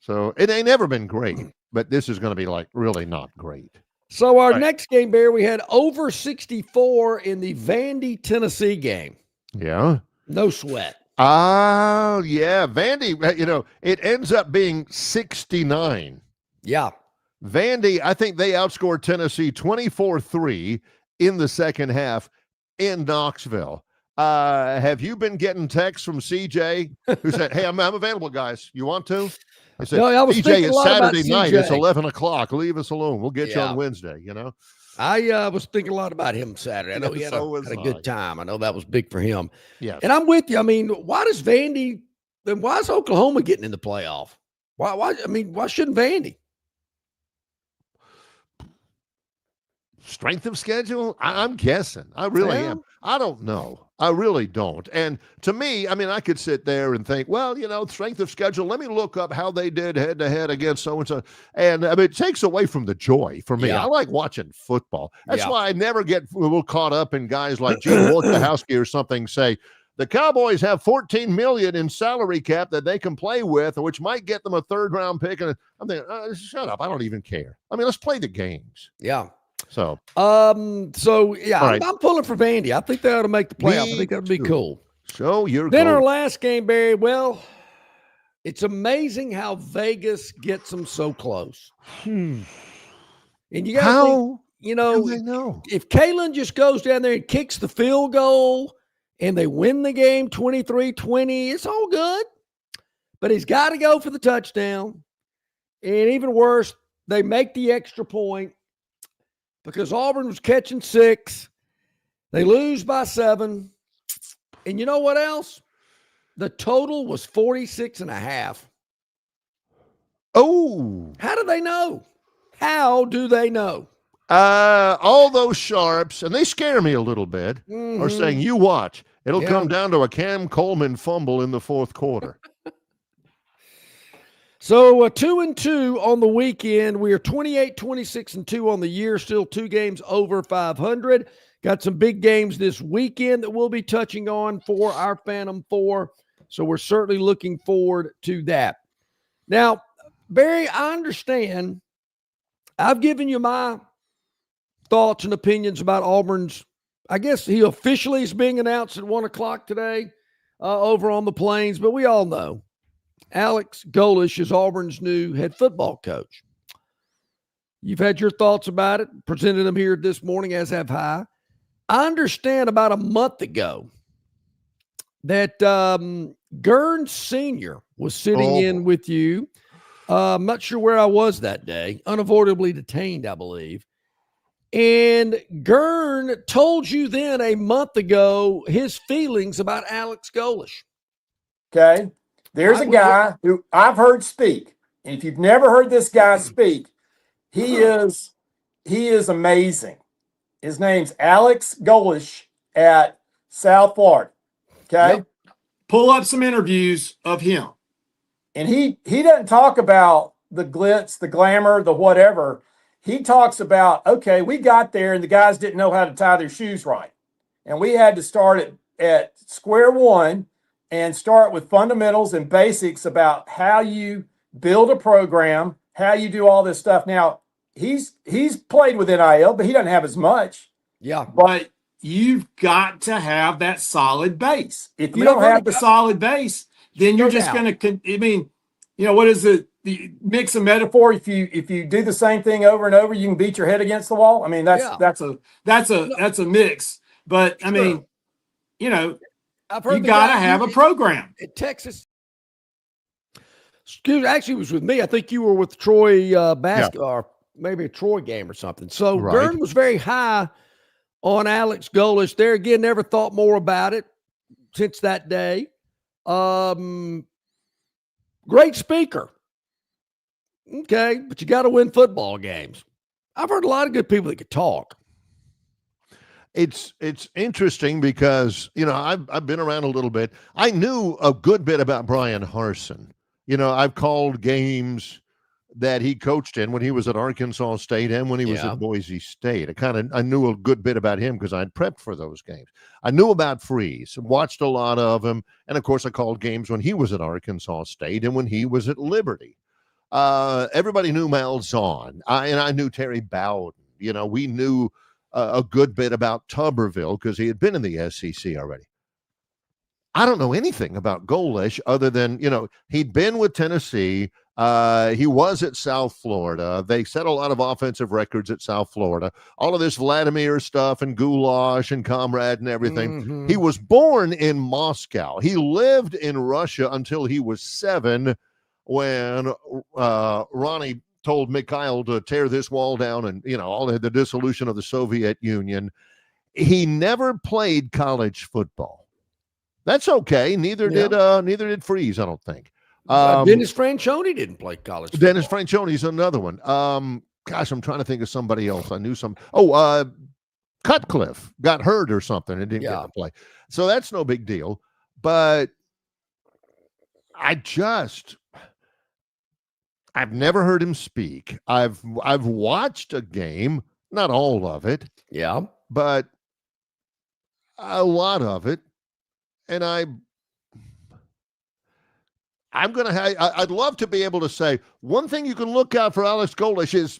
So it ain't never been great, but this is going to be like really not great. So our next game, Bear, we had over 64 in the Vandy, Tennessee game. Yeah. No sweat. Oh, yeah. Vandy, it ends up being 69. Yeah. Vandy, I think they outscored Tennessee 24-3 in the second half in Knoxville. Have you been getting texts from CJ who said, hey, I'm available, guys. You want to? I said, I was CJ, it's Saturday night. It's 11 o'clock. Leave us alone. We'll get you on Wednesday, I was thinking a lot about him Saturday. I know he had a good time. I know that was big for him. Yeah. And I'm with you. I mean, why is Oklahoma getting in the playoff? Why shouldn't Vandy? Strength of schedule? I'm guessing. I really am. I don't know. I really don't. And to me, I mean, I could sit there and think, well, strength of schedule, let me look up how they did head-to-head against so-and-so. And I mean, it takes away from the joy for me. I like watching football. That's why I never get a little caught up in guys like Gene Wojciechowski or something say, the Cowboys have $14 million in salary cap that they can play with, which might get them a third-round pick. And I'm thinking, shut up. I don't even care. I mean, let's play the games. Yeah. So, I'm pulling for Vandy. I think they ought to make the playoff. I think that would be cool. So then our last game, Barry. Well, it's amazing how Vegas gets them so close. And you got to think, if Kalen just goes down there and kicks the field goal and they win the game 23-20, it's all good. But he's got to go for the touchdown. And even worse, they make the extra point. Because Auburn was catching 6. They lose by 7. And you know what else? The total was 46.5. Oh. How do they know? How do they know? All those sharps, and they scare me a little bit, are saying, you watch. It'll come down to a Cam Coleman fumble in the fourth quarter. So 2-2 on the weekend. We are 28, 26-2 on the year. Still 2 games over 500. Got some big games this weekend that we'll be touching on for our Phantom Four. So we're certainly looking forward to that. Now, Barry, I understand. I've given you my thoughts and opinions about Auburn's. I guess he officially is being announced at 1:00 today over on the Plains, but we all know Alex Golesh is Auburn's new head football coach. You've had your thoughts about it, presented them here this morning, as have I. I understand about a month ago that Gurn Sr. was sitting in with you. I'm not sure where I was that day, unavoidably detained, I believe. And Gurn told you then a month ago his feelings about Alex Golesh. Okay. There's a guy who I've heard speak. And if you've never heard this guy speak, he is amazing. His name's Alex Golesh at South Florida. Okay. Yep. Pull up some interviews of him. And he doesn't talk about the glitz, the glamour, the whatever. He talks about, okay, we got there and the guys didn't know how to tie their shoes right. And we had to start at square one and start with fundamentals and basics about how you build a program, how you do all this stuff. Now, he's played with NIL, but he doesn't have as much. Yeah. But you've got to have that solid base. If you don't have the solid base, then you're just going to, I mean, you know, what is it? The mix of metaphor. If you do the same thing over and over, you can beat your head against the wall. I mean, that's a mix. But I mean, you know, you got to have a program. At Texas, actually, it was with me. I think you were with Troy basketball, or maybe a Troy game or something. So Gurn was very high on Alex Golesh. There again, never thought more about it since that day. Great speaker. Okay, but you got to win football games. I've heard a lot of good people that could talk. It's interesting because, you know, I've been around a little bit. I knew a good bit about Brian Harsin. You know, I've called games that he coached in when he was at Arkansas State and when he was at Boise State. I knew a good bit about him because I'd prepped for those games. I knew about Freeze, watched a lot of him, and of course I called games when he was at Arkansas State and when he was at Liberty. Everybody knew Malzahn, and I knew Terry Bowden. You know, we knew a good bit about Tuberville because he had been in the SEC already. I don't know anything about Golesh other than, you know, he'd been with Tennessee. He was at South Florida. They set a lot of offensive records at South Florida. All of this Vladimir stuff and goulash and comrade and everything. Mm-hmm. He was born in Moscow. He lived in Russia until he was 7 when Ronnie told Mikhail to tear this wall down and, you know, all the dissolution of the Soviet Union. He never played college football. That's okay. Neither did Freeze, I don't think. Dennis Franchione didn't play college football. Dennis Franchione's another one. Gosh, I'm trying to think of somebody else. I knew some. Cutcliffe got hurt or something and didn't get to play. So that's no big deal. But I've never heard him speak. I've watched a game, not all of it. Yeah. But a lot of it. And I'd love to be able to say one thing you can look out for Alex Golesh is,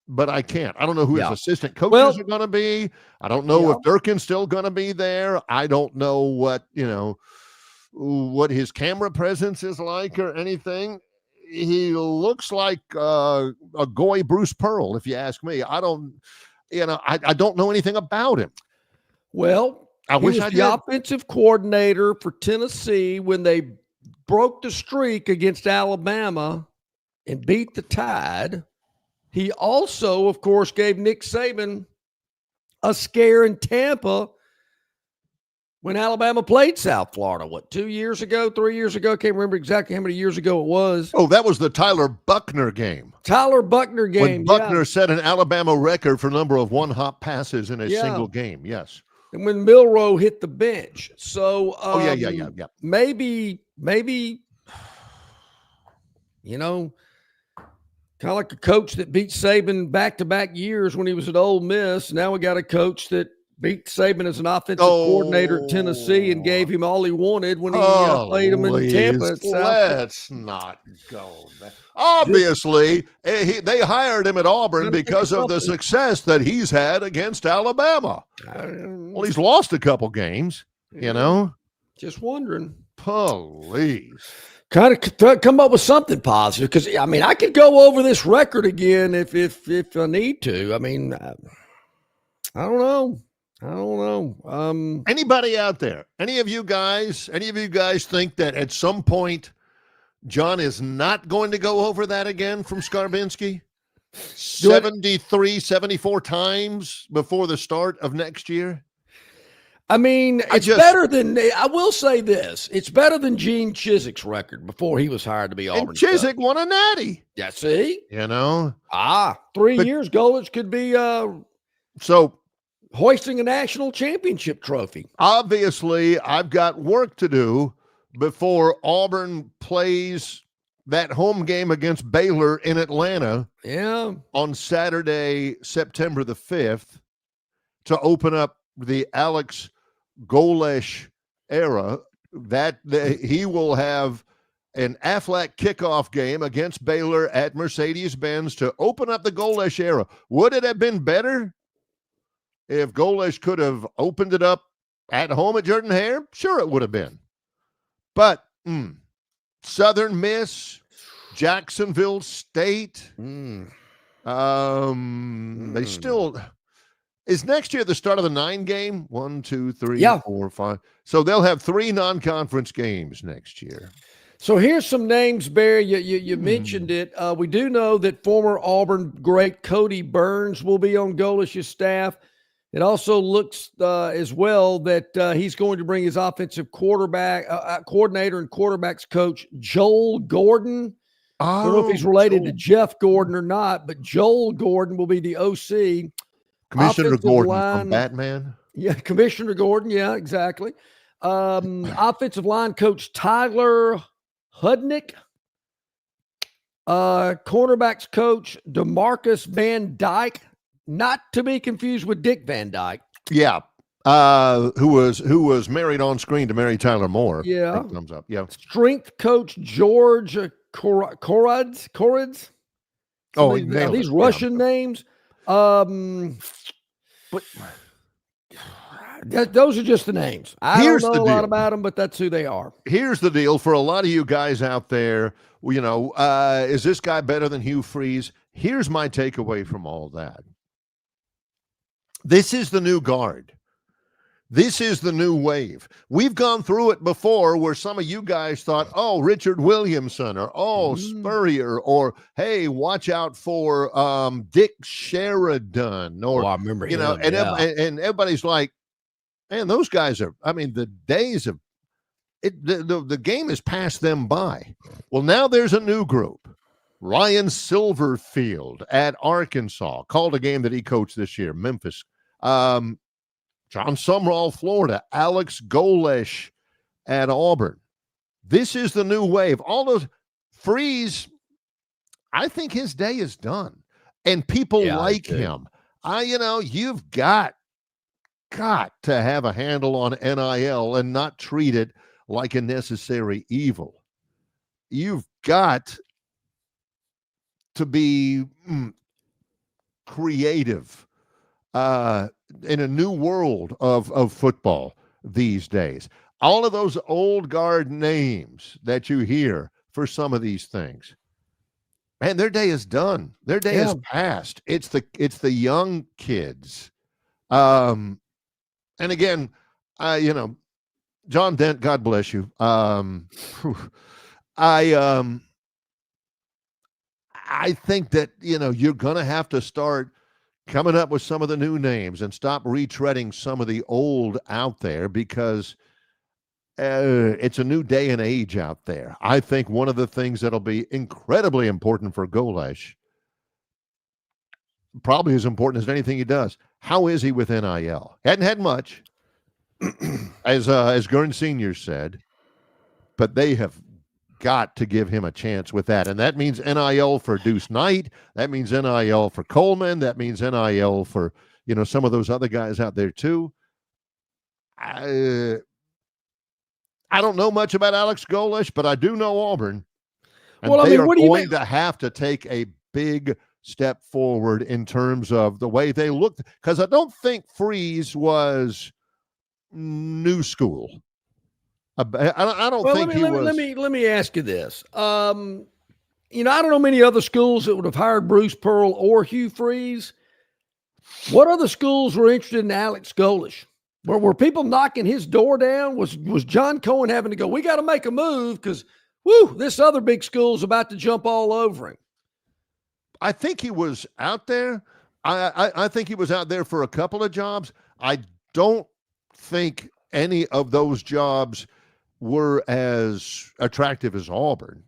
but I can't. I don't know who his assistant coaches are going to be. I don't know if Durkin's still going to be there. I don't know what his camera presence is like or anything. He looks like a goy Bruce Pearl, if you ask me. I don't know anything about him. Well, I wish he was the offensive coordinator for Tennessee when they broke the streak against Alabama and beat the Tide. He also, of course, gave Nick Saban a scare in Tampa when Alabama played South Florida, 2 years ago, 3 years ago? I can't remember exactly how many years ago it was. Oh, that was the Tyler Buckner game. When Buckner set an Alabama record for number of one-hop passes in a single game, yes. and when Milroe hit the bench. So yeah. Maybe, you know, kind of like a coach that beat Saban back-to-back years when he was at Ole Miss. Now we got a coach that beat Saban as an offensive coordinator at Tennessee and gave him all he wanted when he played him in Tampa. Let's not go there. Obviously, they hired him at Auburn because of the success that he's had against Alabama. Well, he's lost a couple games, you know. Just wondering. Please. Kind of come up with something positive, because, I mean, I could go over this record again if I need to. I mean, I don't know. Anybody out there? Any of you guys think that at some point John is not going to go over that again from Skarbinski? 74 times before the start of next year? I mean, better than, I will say this, it's better than Gene Chiswick's record before he was hired to be Auburn. And Chiswick won a natty. Yeah, see? You know? 3 years Golich could be hoisting a national championship trophy. Obviously, I've got work to do before Auburn plays that home game against Baylor in Atlanta on Saturday, September the 5th, to open up the Alex Golesh era. He will have an Aflac kickoff game against Baylor at Mercedes-Benz to open up the Golesh era. Would it have been better if Golesh could have opened it up at home at Jordan-Hare? Sure, it would have been. But Southern Miss, Jacksonville State, they still... Is next year the start of the 9 game? 1, 2, 3, 4, 5. So they'll have 3 non-conference games next year. So here's some names, Barry. You mentioned it. We do know that former Auburn great Cody Burns will be on Golish's staff. It also looks as well that he's going to bring his offensive coordinator and quarterbacks coach, Joel Gordon. I don't know if he's related to Jeff Gordon or not, but Joel Gordon will be the OC. Commissioner Offensive Gordon line, from Batman. Yeah, Commissioner Gordon. Yeah, exactly. Offensive line coach Tyler Hudnick. Cornerbacks coach DeMarcus Van Dyke, not to be confused with Dick Van Dyke. Yeah, who was married on screen to Mary Tyler Moore. Yeah, thumbs up. Yeah. Strength coach George Korads. Oh, these Russian names. But those are just the names. I don't know a lot about them, but that's who they are. Here's the deal for a lot of you guys out there. You know, is this guy better than Hugh Freeze? Here's my takeaway from all that. This is the new guard. This is the new wave. We've gone through it before where some of you guys thought, oh, Richard Williamson, or Spurrier, or hey, watch out for Dick Sheridan, or I remember you know, and everybody's like, man, those guys are. I mean, the days of it, the game has passed them by. Well, now there's a new group. Ryan Silverfield at Arkansas called a game that he coached this year, Memphis. John Sumrall, Florida. Alex Golesh at Auburn. This is the new wave. All those Freeze, I think his day is done. And people like him. You've got to have a handle on NIL and not treat it like a necessary evil. You've got to be creative in a new world of football these days. All of those old guard names that you hear for some of these things, man, their day is done. Their day is past. It's the young kids. And again, John Dent, God bless you. I think that, you're going to have to start coming up with some of the new names and stop retreading some of the old out there, because it's a new day and age out there. I think one of the things that'll be incredibly important for Golesh, probably as important as anything he does, how is he with NIL? Hadn't had much. as Gurn Sr. said, but they have got to give him a chance with that. And that means NIL for Deuce Knight. That means NIL for Coleman. That means NIL for, some of those other guys out there too. I don't know much about Alex Golesh, but I do know Auburn. And they are going to have to take a big step forward in terms of the way they looked. Because I don't think Freeze was new school. I don't think he was. Let me ask you this. I don't know many other schools that would have hired Bruce Pearl or Hugh Freeze. What other schools were interested in Alex Golesh? Were people knocking his door down? Was John Cohen having to go, we got to make a move because, this other big school's about to jump all over him? I think he was out there. I think he was out there for a couple of jobs. I don't think any of those jobs were as attractive as Auburn.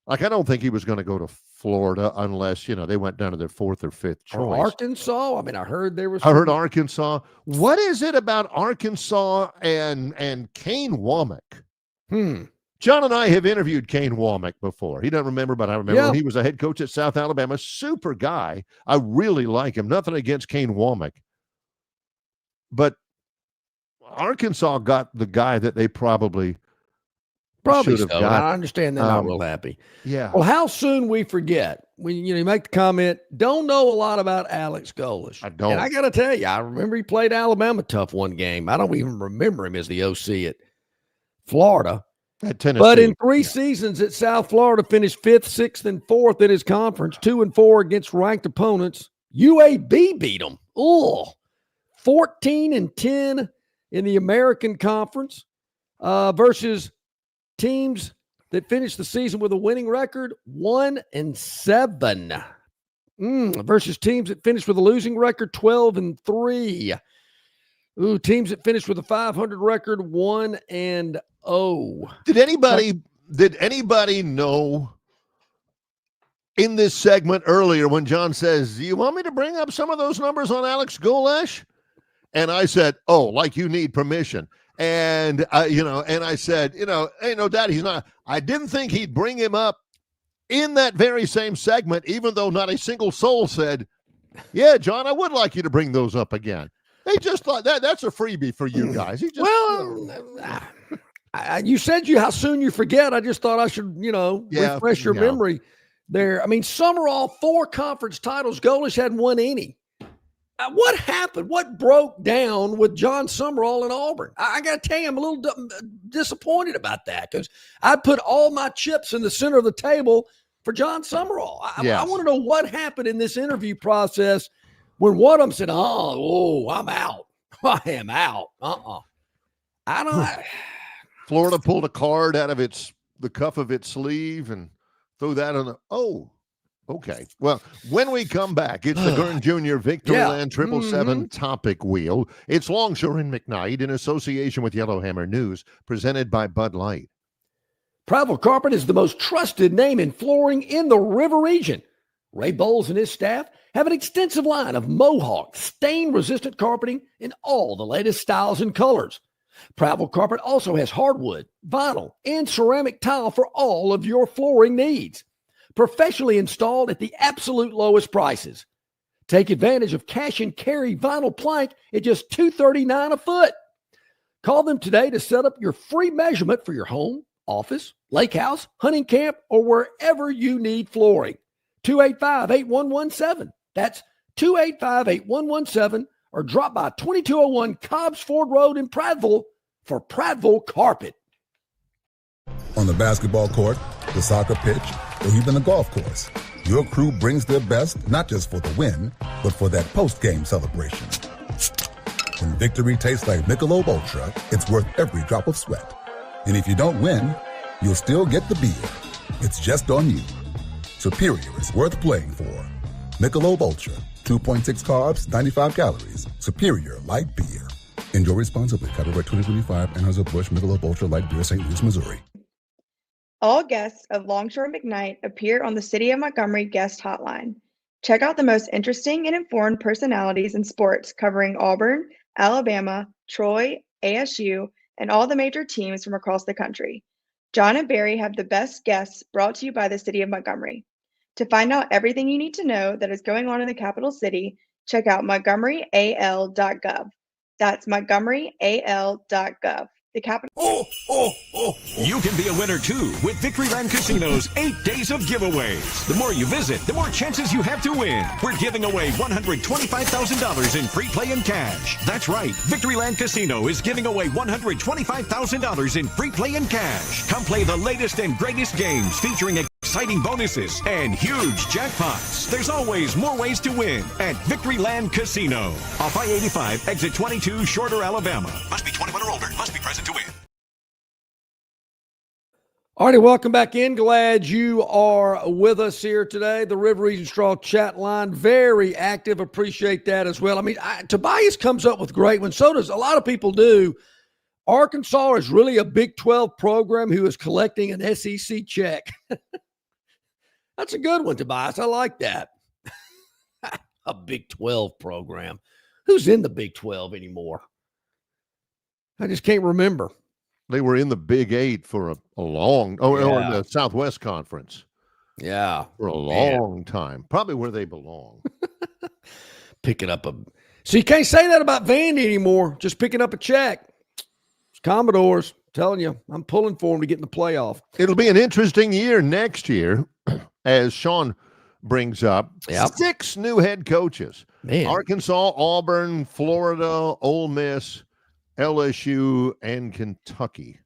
Like, I don't think he was going to go to Florida unless, they went down to their fourth or fifth choice. Or Arkansas. I mean, I heard there was. I heard Arkansas. What is it about Arkansas and Kane Womack? John and I have interviewed Kane Womack before. He doesn't remember, but I remember when he was a head coach at South Alabama. Super guy. I really like him. Nothing against Kane Womack. But Arkansas got the guy that they probably should have got. I understand they're not real happy. Yeah. Well, how soon we forget when you make the comment, don't know a lot about Alex Golesh. I don't. And I got to tell you, I remember he played Alabama tough one game. I don't even remember him as the OC at Florida. At Tennessee. But in 3 seasons at South Florida, finished 5th, 6th, and 4th in his conference, 2-4 against ranked opponents. UAB beat them. 14-10 in the American Conference versus teams that finished the season with a winning record, 1-7. Versus teams that finished with a losing record, 12-3. Teams that finished with a 500 record, 1-0. Did anybody know in this segment earlier when John says, do you want me to bring up some of those numbers on Alex Golesh? And I said, like you need permission. And, and I said, ain't no doubt he's not. I didn't think he'd bring him up in that very same segment, even though not a single soul said, yeah, John, I would like you to bring those up again. They just thought that's a freebie for you guys. You said how soon you forget. I just thought I should, refresh your memory there. I mean, Summerall, 4 conference titles. Golesh had 1 any. What happened? What broke down with John Summerall in Auburn? I got to tell you, I'm a little disappointed about that because I put all my chips in the center of the table for John Summerall. I want to know what happened in this interview process when one of them said, I'm out. I am out. I don't know. Florida pulled a card out of the cuff of its sleeve and threw that on okay. Well, when we come back, it's the Gurn Jr. Victoryland 777 topic wheel. It's Longshore and McKnight in association with Yellowhammer News, presented by Bud Light. Prattville Carpet is the most trusted name in flooring in the River region. Ray Bowles and his staff have an extensive line of Mohawk stain-resistant carpeting in all the latest styles and colors. Prattville Carpet also has hardwood, vinyl, and ceramic tile for all of your flooring needs. Professionally installed at the absolute lowest prices. Take advantage of cash and carry vinyl plank at just $239 a foot. Call them today to set up your free measurement for your home, office, lake house, hunting camp, or wherever you need flooring. 285-8117. That's 285-8117, or drop by 2201 Cobbs Ford Road in Prattville for Prattville Carpet. On the basketball court, the soccer pitch, or even the golf course, your crew brings their best not just for the win, but for that post-game celebration. When victory tastes like Michelob Ultra, it's worth every drop of sweat. And if you don't win, you'll still get the beer. It's just on you. Superior is worth playing for. Michelob Ultra, 2.6 carbs, 95 calories. Superior light beer. Enjoy responsibly. Copyright 2025, Anheuser-Busch Michelob Ultra Light Beer, St. Louis, Missouri. All guests of Longshore McKnight appear on the City of Montgomery guest hotline. Check out the most interesting and informed personalities in sports covering Auburn, Alabama, Troy, ASU, and all the major teams from across the country. John and Barry have the best guests brought to you by the City of Montgomery. To find out everything you need to know that is going on in the capital city, check out montgomeryal.gov. That's montgomeryal.gov. The capital. You can be a winner too with Victoryland Casino's 8 days of giveaways. The more you visit, the more chances you have to win. We're giving away $125,000 in free play and cash. That's right. Victoryland Casino is giving away $125,000 in free play and cash. Come play the latest and greatest games featuring exciting bonuses and huge jackpots. There's always more ways to win at Victoryland Casino. Off I-85, exit 22, Shorter, Alabama. Must be 21 or older. Must be present to win. All righty, welcome back in. Glad you are with us here today. The River Region Straw chat line, very active. Appreciate that as well. I mean, Tobias comes up with great ones. So does a lot of people do. Arkansas is really a Big 12 program who is collecting an SEC check. That's a good one, Tobias. I like that. A Big 12 program. Who's in the Big 12 anymore? I just can't remember. They were in the Big 8 for a long, or in the Southwest Conference. Yeah. For a long time. Probably where they belong. Picking up so you can't say that about Vandy anymore. Just picking up a check. It's Commodores. I'm telling you, I'm pulling for them to get in the playoff. It'll be an interesting year next year, as Sean brings up. Yep. 6 new head coaches. Man. Arkansas, Auburn, Florida, Ole Miss, LSU, and Kentucky.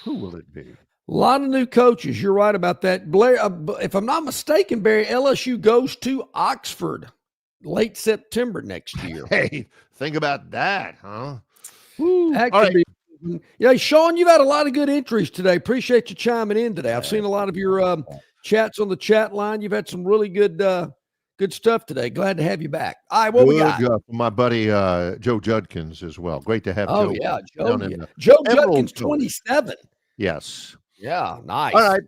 Who will it be? A lot of new coaches. You're right about that. Blair, if I'm not mistaken, Barry, LSU goes to Oxford late September next year. Hey, think about that, huh? That could be. Yeah, Sean, you've had a lot of good entries today. Appreciate you chiming in today. I've seen a lot of your chats on the chat line. You've had some really good stuff today. Glad to have you back. All right, what we got? My buddy Joe Judkins as well. Great to have Joe. Oh, yeah, Joe Judkins, 27. Yes. Yeah, nice. All right.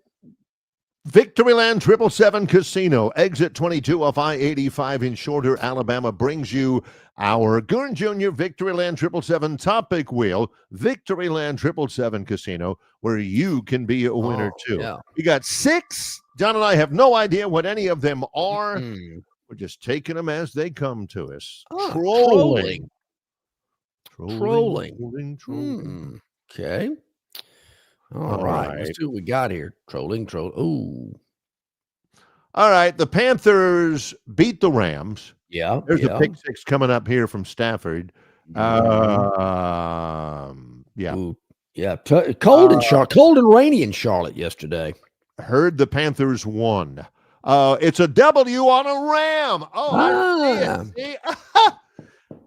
Victoryland 777 Casino, exit 22 off I-85 in Shorter, Alabama, brings you our Gurn Jr. Victoryland 777 topic wheel, Victoryland 777 Casino, where you can be a winner too. Yeah. We got 6. John and I have no idea what any of them are. We're just taking them as they come to us. Trolling. Okay. All right. Let's see what we got here. Trolling. Ooh. All right. The Panthers beat the Rams. Yeah. There's a pick 6 coming up here from Stafford. Yeah. Cold and rainy in Charlotte yesterday. Heard the Panthers won. It's a W on a Ram. I see it.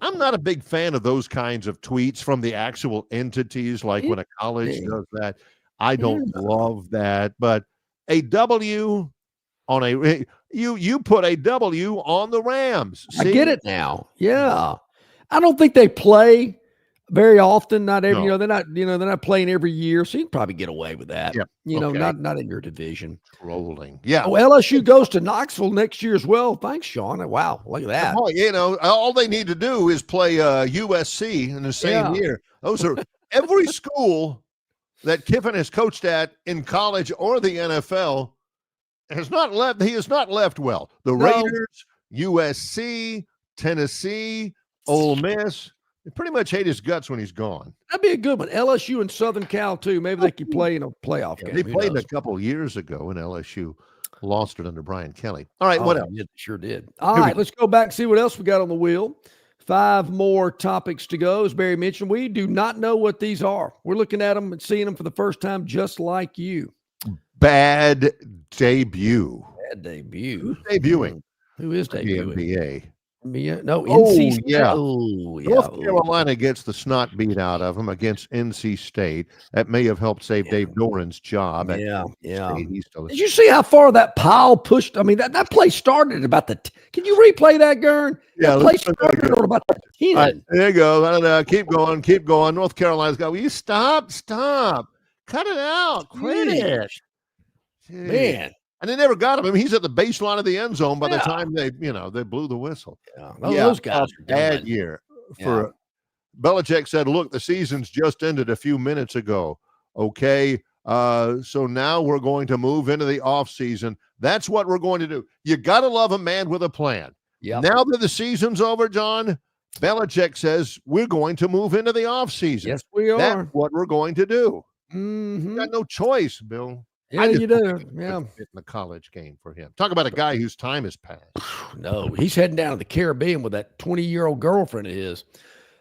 I'm not a big fan of those kinds of tweets from the actual entities, like when a college does that. I don't love that. But a W on a you put a W on the Rams. See? I get it now. Yeah. I don't think they play very often. Not every, they're not playing every year, so you can probably get away with that. Yeah. Not in your division. Trolling. Yeah. Oh, LSU goes to Knoxville next year as well. Thanks, Sean. Wow, look at that. All they need to do is play USC in the same year. Those are every school that Kiffin has coached at in college or the NFL has not left. He has not left well. The Raiders, USC, Tennessee, Ole Miss. They pretty much hate his guts when he's gone. That'd be a good one. LSU and Southern Cal, too. Maybe they could play in a playoff game. They played a couple of years ago when LSU lost it under Brian Kelly. All right, what else? It sure did. All right, let's go back and see what else we got on the wheel. 5 more topics to go. As Barry mentioned, we do not know what these are. We're looking at them and seeing them for the first time, just like you. Bad debut. Bad debut. Who's debuting? Who is debuting? The NBA. No, NC State. Yeah. Oh, yeah. North Carolina gets the snot beat out of them against NC State. That may have helped save Dave Doran's job. Yeah. Did you see how far that pile pushed? I mean, that play started at about can you replay that, Gurn? Yeah, that play started at about the 10. Right, there you go. Keep going. North Carolina's got. Will you stop? Cut it out. Quit it. Man. And they never got him. I mean, he's at the baseline of the end zone by the time they blew the whistle. Those guys are bad year for Belichick said, look, the season's just ended a few minutes ago. Okay. So now we're going to move into the offseason. That's what we're going to do. You got to love a man with a plan. Yep. Now that the season's over, John, Belichick says we're going to move into the offseason. Yes, we are. That's what we're going to do. Mm-hmm. You got no choice, Bill. Yeah, you do. Yeah. Fit in the college game for him. Talk about a guy whose time has passed. No, he's heading down to the Caribbean with that 20-year-old girlfriend of his.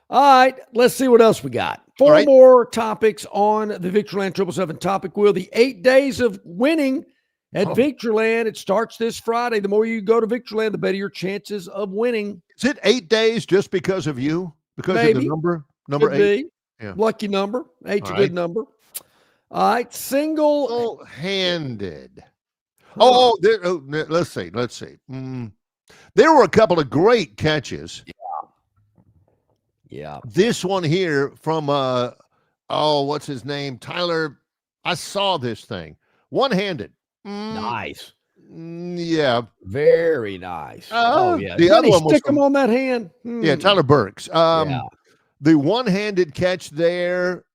All right, let's see what else we got. Four more topics on the Victoryland 777 topic wheel. The 8 days of winning at Victoryland. It starts this Friday. The more you go to Victoryland, the better your chances of winning. Is it 8 days just because of you? Because of the number Could 8? Be. Yeah. Lucky number. 8's a All good right. number. All right, single-handed. Let's see. There were a couple of great catches. Yeah. This one here from what's his name? Tyler. I saw this thing. One-handed. Nice. Yeah. Very nice. Yeah. The other one was stick him on that hand. Yeah, Tyler Burks. The one-handed catch there.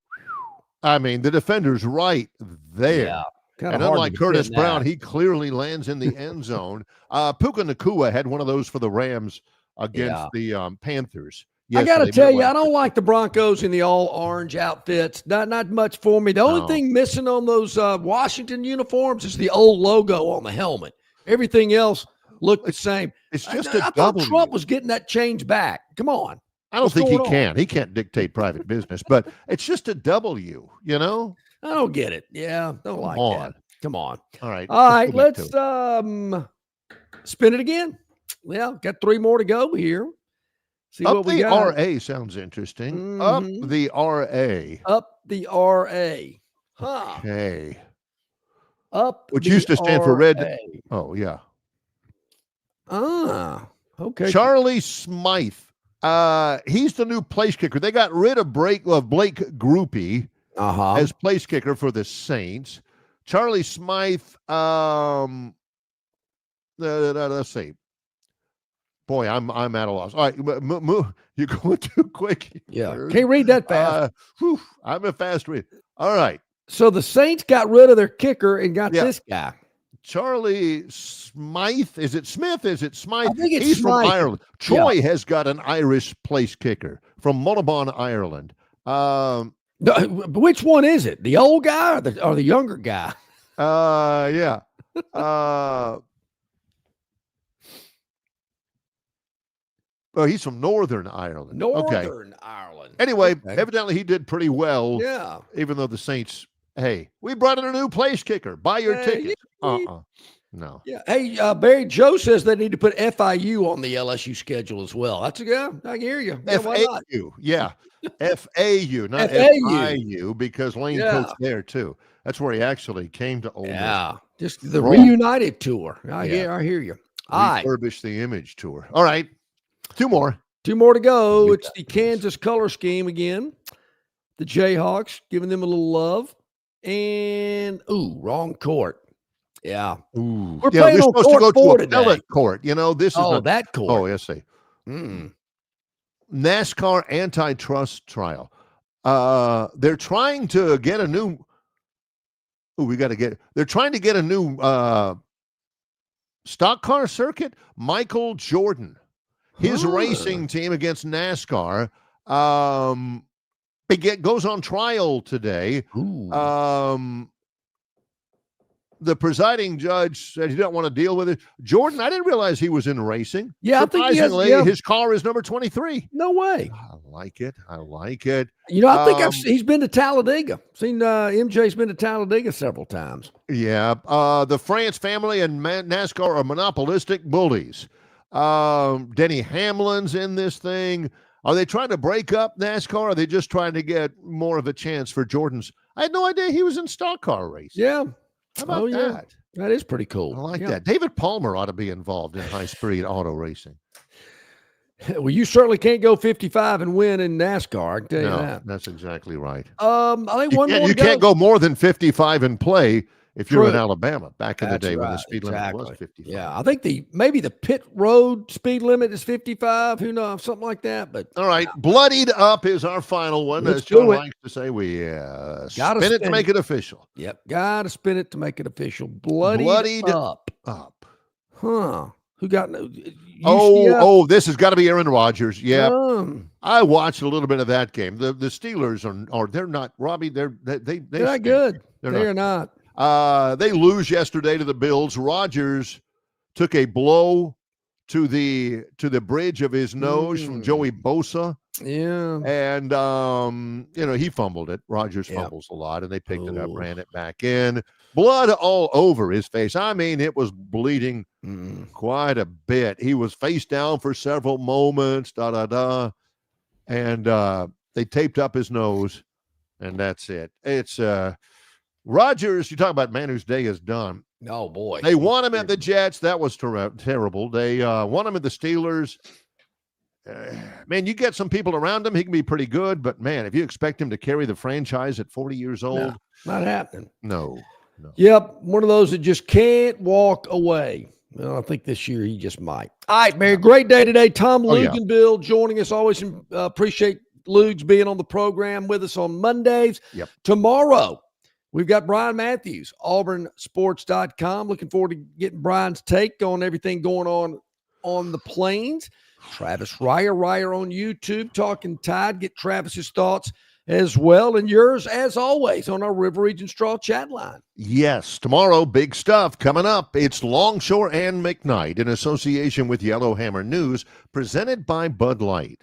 I mean, the defender's right there. Yeah. And unlike Curtis Brown, he clearly lands in the end zone. Puka Nacua had one of those for the Rams against the Panthers. I got to tell you, I don't like the Broncos in the all-orange outfits. Not much for me. The only thing missing on those Washington uniforms is the old logo on the helmet. Everything else looked the same. It's just I thought Trump was getting that change back. Come on. I don't think he can. He can't dictate private business, but it's just a W, you know? I don't get it. Yeah, don't like that. Come on. All right. All right, let's spin it again. Yeah, got 3 more to go here. See Up what we the got. RA sounds interesting. Up the RA. Up the RA. Huh. Okay. Up Which the used to stand for red. RA. Oh, yeah. Okay. Charlie Smythe. He's the new place kicker. They got rid of Blake Groupie as place kicker for the Saints. Charlie Smythe, let's see. Boy, I'm at a loss. All right, you're going too quick. Yeah, can't read that fast. I'm a fast reader. All right. So the Saints got rid of their kicker and got this guy. Charlie Smythe. Is it Smith? Is it Smythe? I think it's He's Smythe. from Ireland. Troy has got an Irish place kicker from Mullabon, Ireland. Which one is it? The old guy or the younger guy? Yeah. Oh, he's from Northern Ireland. Northern Ireland. Anyway, evidently he did pretty well. Yeah. Even though the Saints, hey, we brought in a new place kicker. Buy your tickets. No. Yeah. Hey, Barry Joe says they need to put FIU on the LSU schedule as well. That's a good. I can hear you. Yeah, why not? FAU. Yeah. FAU, not FAU. FIU, because Lane coached there too. That's where he actually came to Ole Miss. Yeah. Just the reunited tour. I hear you. All right. Refurbish the image tour. All right. 2 more. 2 more to go. It's the Kansas color scheme again. The Jayhawks giving them a little love. And, wrong court. Yeah. Ooh. We're playing on supposed to go court to 4 appellate court. You know, this is that court. Oh, yes, see. NASCAR antitrust trial. They're trying to get a new they're trying to get a new stock car circuit. Michael Jordan, his racing team against NASCAR, goes on trial today. The presiding judge said he didn't want to deal with it. Jordan, I didn't realize he was in racing. Yeah, I think surprisingly, his car is number 23. No way. I like it. You know, I think he's been to Talladega. Seen MJ's been to Talladega several times. Yeah. The France family and NASCAR are monopolistic bullies. Denny Hamlin's in this thing. Are they trying to break up NASCAR? Or are they just trying to get more of a chance for Jordan's? I had no idea he was in stock car racing. Yeah. How about that? That is pretty cool. I like that. David Palmer ought to be involved in high-speed auto racing. Well, you certainly can't go 55 and win in NASCAR. I can tell you that. That's exactly right. I think one more. You can't go more than 55 and play if you're in True. Alabama back in the That's day when the right, speed limit was exactly. 55. Yeah, I think maybe the pit road speed limit is 55. Who knows, something like that. But all right, bloodied up is our final one. Let's As Sean do it. likes to say, we Gotta spin it to spin make it official. Yep, gotta spin it to make it official. Bloodied up. Huh? Who got no? Oh, this has got to be Aaron Rodgers. Yeah, Um, I watched a little bit of that game. The Steelers are they're not Robbie. They're not stink. good. They're They are not. They lose yesterday to the Bills. Rodgers took a blow to the bridge of his nose from Joey Bosa. Yeah. And he fumbled it. Rodgers fumbles a lot, and they picked it up, ran it back in. Blood all over his face. I mean, it was bleeding quite a bit. He was face down for several moments, and they taped up his nose, and that's it. It's Rodgers, you talk about man whose day is done. Oh, boy. They won him at the Jets. That was terrible. They won him at the Steelers. Man, you get some people around him, he can be pretty good. But, man, if you expect him to carry the franchise at 40 years old. No, not happening. No. Yep, one of those that just can't walk away. Well, I think this year he just might. All right, Barry, great day today. Tom Luganville joining us. Always appreciate Lugs being on the program with us on Mondays. Yep. Tomorrow, we've got Brian Matthews, auburnsports.com. Looking forward to getting Brian's take on everything going on the Plains. Travis Ryer on YouTube, Talking Tide. Get Travis's thoughts as well, and yours as always on our River Region Straw chat line. Yes, tomorrow, big stuff coming up. It's Longshore and McKnight in association with Yellowhammer News, presented by Bud Light.